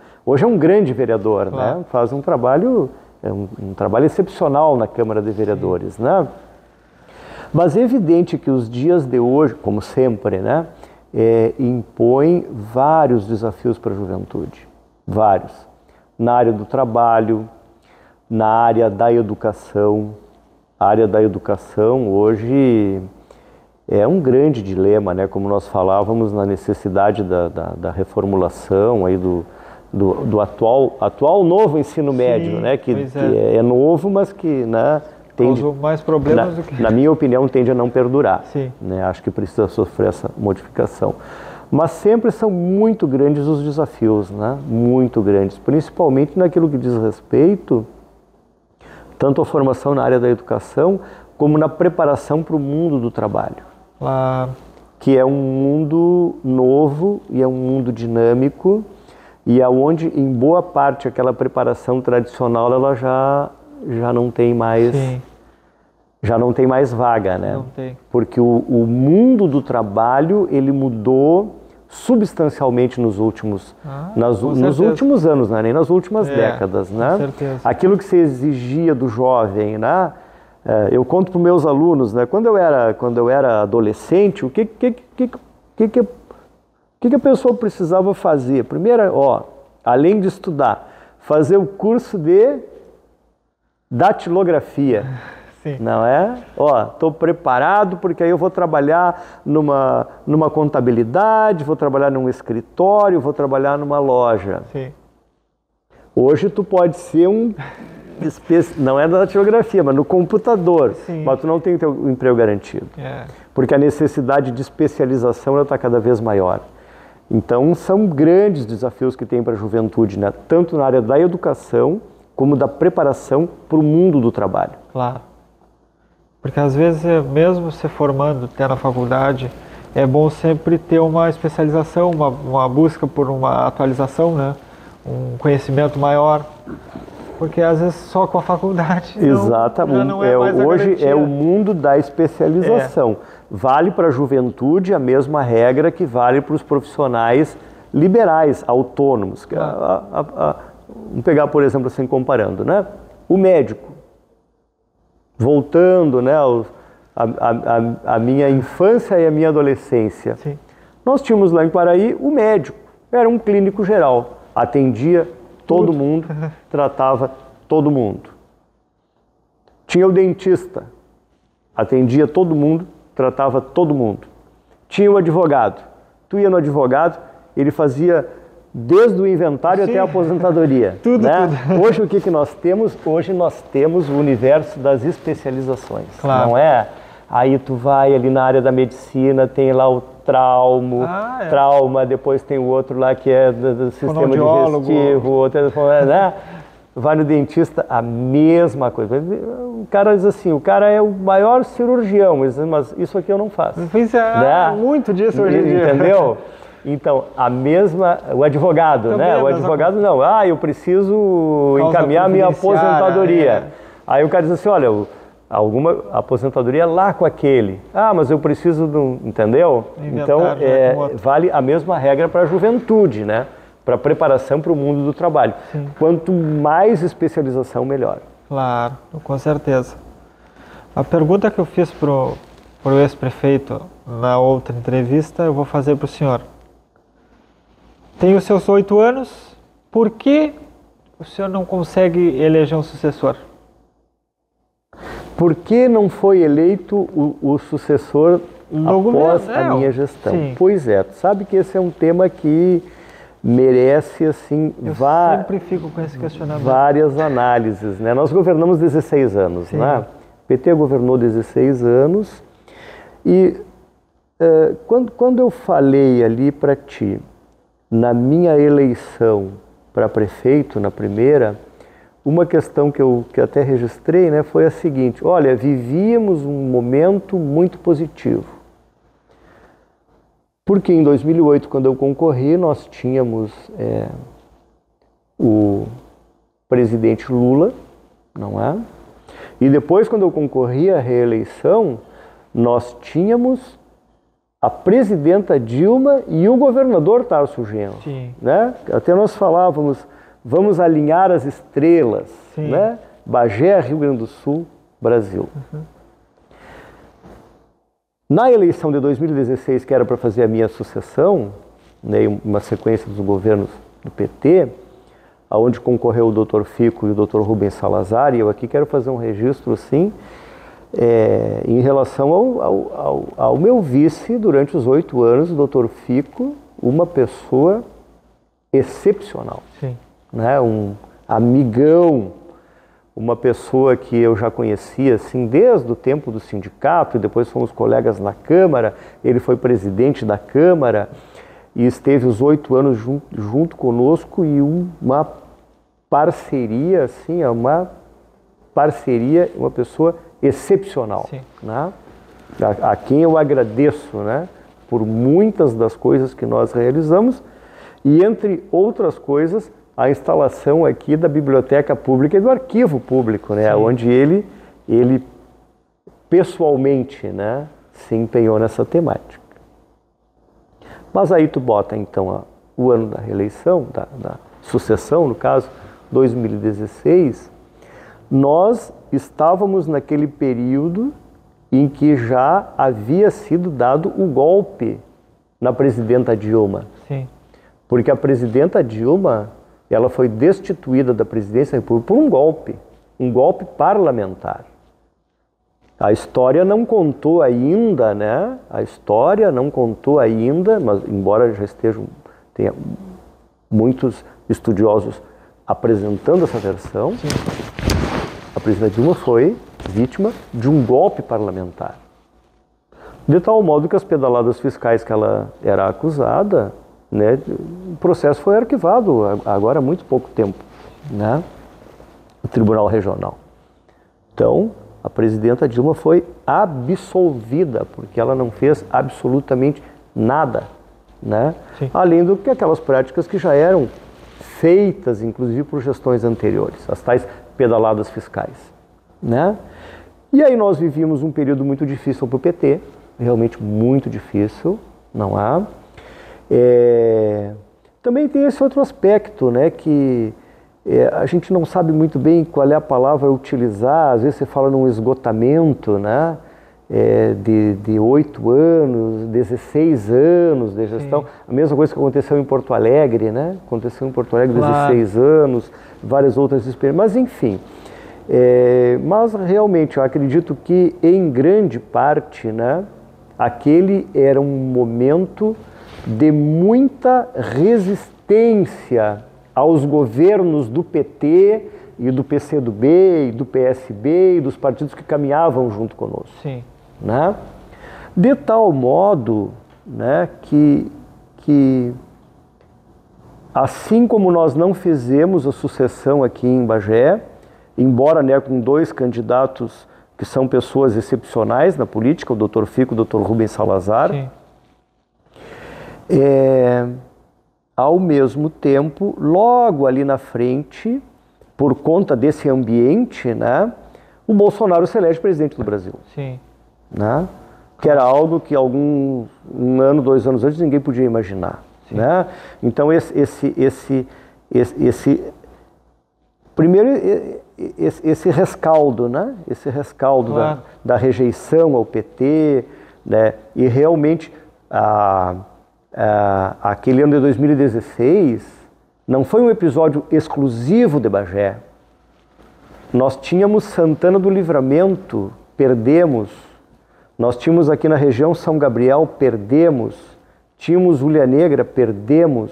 grande vereador, né? Faz um trabalho... um trabalho excepcional na Câmara de Vereadores, né? Mas é evidente que os dias de hoje, como sempre, né, impõem vários desafios para a juventude. Vários. Na área do trabalho, na área da educação. A área da educação hoje é um grande dilema, né? Como nós falávamos na necessidade da reformulação aí do atual novo ensino médio, né? Que é novo, mas que, né, tende, mais problemas do que... na minha opinião, tende a não perdurar. Né? Acho que precisa sofrer essa modificação. Mas sempre são muito grandes os desafios, né? Muito grandes, principalmente naquilo que diz respeito tanto à formação na área da educação, como na preparação para o mundo do trabalho. Que é um mundo novo e é um mundo dinâmico, e aonde em boa parte aquela preparação tradicional ela já não tem mais vaga, né? Não tem. Porque o mundo do trabalho ele mudou substancialmente nos últimos anos, né? Nem nas últimas décadas, né? Com certeza. Aquilo que se exigia do jovem, né? Eu conto para os meus alunos, né? Quando eu era adolescente, o que a pessoa precisava fazer? Primeiro, além de estudar, fazer o curso de datilografia. Não é? Estou preparado porque aí eu vou trabalhar numa contabilidade, vou trabalhar num escritório, vou trabalhar numa loja. Hoje tu pode ser não é da datilografia, mas no computador, mas tu não tem o teu emprego garantido. Porque a necessidade de especialização está cada vez maior. Então, são grandes desafios que tem para a juventude, né? Tanto na área da educação, como da preparação para o mundo do trabalho. Claro. Porque às vezes, mesmo se formando até na faculdade, é bom sempre ter uma especialização, uma busca por uma atualização, né? Um conhecimento maior. Porque às vezes só com a faculdade Exatamente. não é mais a hoje garantia. É o mundo da especialização. Vale para a juventude a mesma regra que vale para os profissionais liberais, autônomos. Vamos pegar, por exemplo, assim, comparando, né? O médico. Voltando, né, a minha infância e a minha adolescência. Sim. Nós tínhamos lá em Quaraí o médico. Era um clínico geral. Atendia todo mundo, tratava todo mundo. Tinha o dentista, atendia todo mundo, tratava todo mundo. Tinha o advogado. Tu ia no advogado, ele fazia desde o inventário até a aposentadoria. Tudo. Hoje o que nós temos? Hoje nós temos o universo das especializações. Claro. Não é? Aí tu vai ali na área da medicina, tem lá o trauma, depois tem o outro lá que é do sistema digestivo, outro, né? Vai no dentista, a mesma coisa. O cara diz assim, o cara é o maior cirurgião, mas isso aqui eu não faço. Fiz muito disso hoje em dia. Entendeu? Então, o advogado, também, né? O advogado não, eu preciso encaminhar minha aposentadoria. Aí o cara diz assim, olha, alguma aposentadoria lá com aquele. Mas eu preciso entendeu? Então, vale a mesma regra para a juventude, né? Para preparação para o mundo do trabalho. Sim. Quanto mais especialização, melhor. Claro, com certeza. A pergunta que eu fiz para o ex-prefeito na outra entrevista, eu vou fazer para o senhor. Tem os seus 8 anos, por que o senhor não consegue eleger um sucessor? Por que não foi eleito o sucessor após a minha gestão? Sim. Pois é, tu sabe que esse é um tema que merece, assim, sempre fico com esse questionamento. Várias análises, né? Nós governamos 16 anos, né? O PT governou 16 anos e quando eu falei ali para ti, na minha eleição para prefeito, na primeira, uma questão que até registrei, né, foi a seguinte: olha, vivíamos um momento muito positivo. Porque em 2008, quando eu concorri, nós tínhamos o presidente Lula, não é? E depois, quando eu concorri à reeleição, nós tínhamos a presidenta Dilma e o governador Tarso Genro, né? Até nós falávamos, vamos alinhar as estrelas, né? Bagé, Rio Grande do Sul, Brasil. Uhum. Na eleição de 2016, que era para fazer a minha sucessão, né, uma sequência dos governos do PT, aonde concorreu o Dr. Fico e o Dr. Rubens Salazar, e eu aqui quero fazer um registro, assim, em relação ao meu vice durante os 8 anos, o Dr. Fico, uma pessoa excepcional, né, um amigão, uma pessoa que eu já conhecia assim, desde o tempo do sindicato, e depois fomos colegas na Câmara, ele foi presidente da Câmara e esteve os 8 anos junto conosco, e uma parceria, assim, uma pessoa excepcional, né? A quem eu agradeço, né, por muitas das coisas que nós realizamos, e entre outras coisas, a instalação aqui da Biblioteca Pública e do Arquivo Público, né, onde ele pessoalmente, né, se empenhou nessa temática. Mas aí tu bota então o ano da reeleição, da sucessão, no caso, 2016, nós estávamos naquele período em que já havia sido dado o golpe na presidenta Dilma. Porque a presidenta Dilma, ela foi destituída da presidência da República por um golpe parlamentar. A história não contou ainda, né? A história não contou ainda, mas embora já tenha muitos estudiosos apresentando essa versão, a presidenta Dilma foi vítima de um golpe parlamentar. De tal modo que as pedaladas fiscais que ela era acusada, né, o processo foi arquivado agora há muito pouco tempo, né? Tribunal Regional. Então, a presidenta Dilma foi absolvida, porque ela não fez absolutamente nada, né? Além do que aquelas práticas que já eram feitas, inclusive, por gestões anteriores, as tais pedaladas fiscais, né? E aí nós vivíamos um período muito difícil para o PT, realmente muito difícil, não há? Também tem esse outro aspecto, né, que a gente não sabe muito bem qual é a palavra a utilizar, às vezes você fala num esgotamento, né, de 8 anos, 16 anos de gestão. Sim. A mesma coisa que aconteceu em Porto Alegre, né, aconteceu em Porto Alegre, claro. 16 anos, várias outras experiências, mas enfim. Mas realmente eu acredito que em grande parte, né, aquele era um momento de muita resistência aos governos do PT e do PCdoB e do PSB e dos partidos que caminhavam junto conosco. Sim. Né? De tal modo, né, que assim como nós não fizemos a sucessão aqui em Bagé, embora, né, com 2 candidatos que são pessoas excepcionais na política, o Dr. Fico e o Dr. Rubens Salazar, sim. Ao mesmo tempo, logo ali na frente, por conta desse ambiente, né, o Bolsonaro se elege presidente do Brasil. Sim. Né? Que era algo que um ano, 2 anos antes ninguém podia imaginar. Né? Então primeiro esse rescaldo, né? Esse rescaldo, claro. da rejeição ao PT, né? E realmente aquele ano de 2016 não foi um episódio exclusivo de Bagé. Nós tínhamos Santana do Livramento, perdemos. Nós tínhamos aqui na região São Gabriel, perdemos. Tínhamos Ulha Negra, perdemos.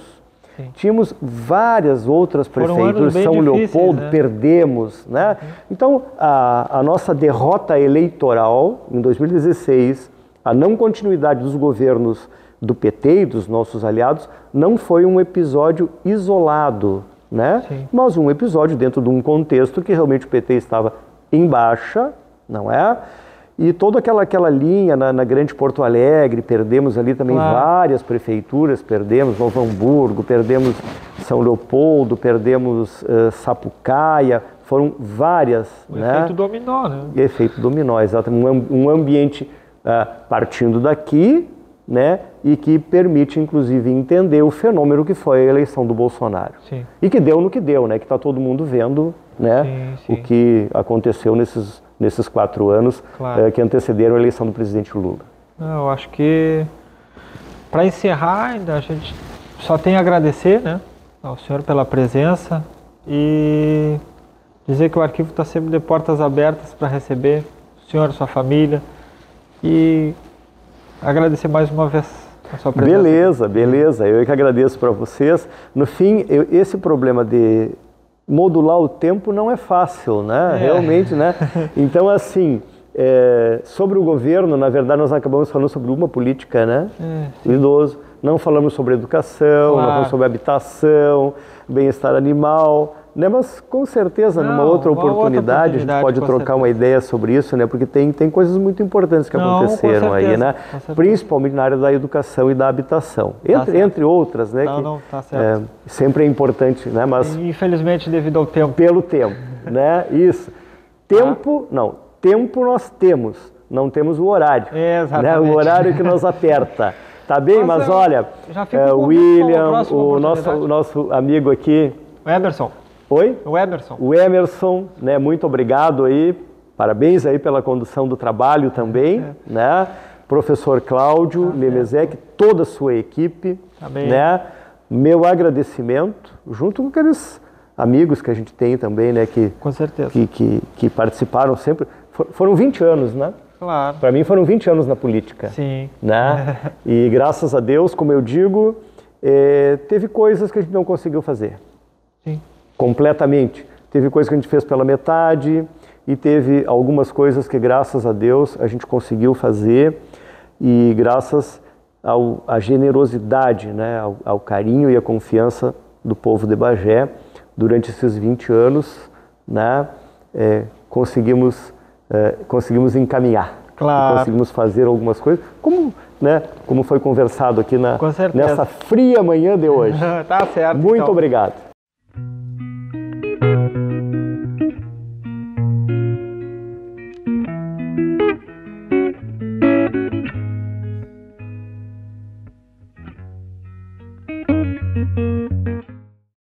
Sim. Tínhamos várias outras prefeituras, São Leopoldo, né? Perdemos. Né? Uhum. Então, a nossa derrota eleitoral em 2016, a não continuidade dos governos do PT e dos nossos aliados, não foi um episódio isolado, né? Mas um episódio dentro de um contexto que realmente o PT estava em baixa, não é? E toda aquela linha na Grande Porto Alegre, perdemos ali também, claro. Várias prefeituras, perdemos Novo Hamburgo, perdemos São Leopoldo, perdemos Sapucaia, foram várias. Efeito dominó, né? Efeito dominó, exatamente. Um ambiente partindo daqui, né, e que permite, inclusive, entender o fenômeno que foi a eleição do Bolsonaro. Sim. E que deu no que deu, né, que está todo mundo vendo, né, sim. O que aconteceu nesses 4 anos, claro. Que antecederam a eleição do presidente Lula. Eu acho que, para encerrar, ainda a gente só tem a agradecer, né, ao senhor pela presença e dizer que o arquivo está sempre de portas abertas para receber o senhor, sua família, e agradecer mais uma vez a sua presença. Beleza. Eu que agradeço para vocês. No fim, esse problema de modular o tempo não é fácil, né? Realmente, né? Então, assim, sobre o governo, na verdade, nós acabamos falando sobre uma política, né? Do idoso. Não falamos sobre educação, claro. Não falamos sobre habitação, bem-estar animal, né? Mas com certeza, numa outra oportunidade, a gente pode trocar uma ideia sobre isso, né? Porque tem coisas muito importantes que aconteceram aí, né? Principalmente na área da educação e da habitação, entre outras, né? Tá certo. Sempre é importante, né? Mas infelizmente devido ao tempo. Pelo tempo, né? Isso. Tempo nós temos, não temos o horário. Né? O horário que nos aperta. Tá bem? Mas olha, William, o nosso amigo aqui, o Emerson. Oi? O Emerson, né? Muito obrigado aí, parabéns aí pela condução do trabalho também, né? Professor Cláudio Lemezek, toda a sua equipe, né? Meu agradecimento, junto com aqueles amigos que a gente tem também, né? Com certeza. Que participaram sempre. Foram 20 anos, né? Claro. Para mim foram 20 anos na política. Sim. Né? E graças a Deus, como eu digo, teve coisas que a gente não conseguiu fazer. Sim. Completamente. Teve coisas que a gente fez pela metade e teve algumas coisas que, graças a Deus, a gente conseguiu fazer e graças à generosidade, né? ao carinho e à confiança do povo de Bagé, durante esses 20 anos, né, conseguimos encaminhar. Claro. Conseguimos fazer algumas coisas, como foi conversado aqui Com certeza. nessa fria manhã de hoje. Tá certo. Muito então. obrigado.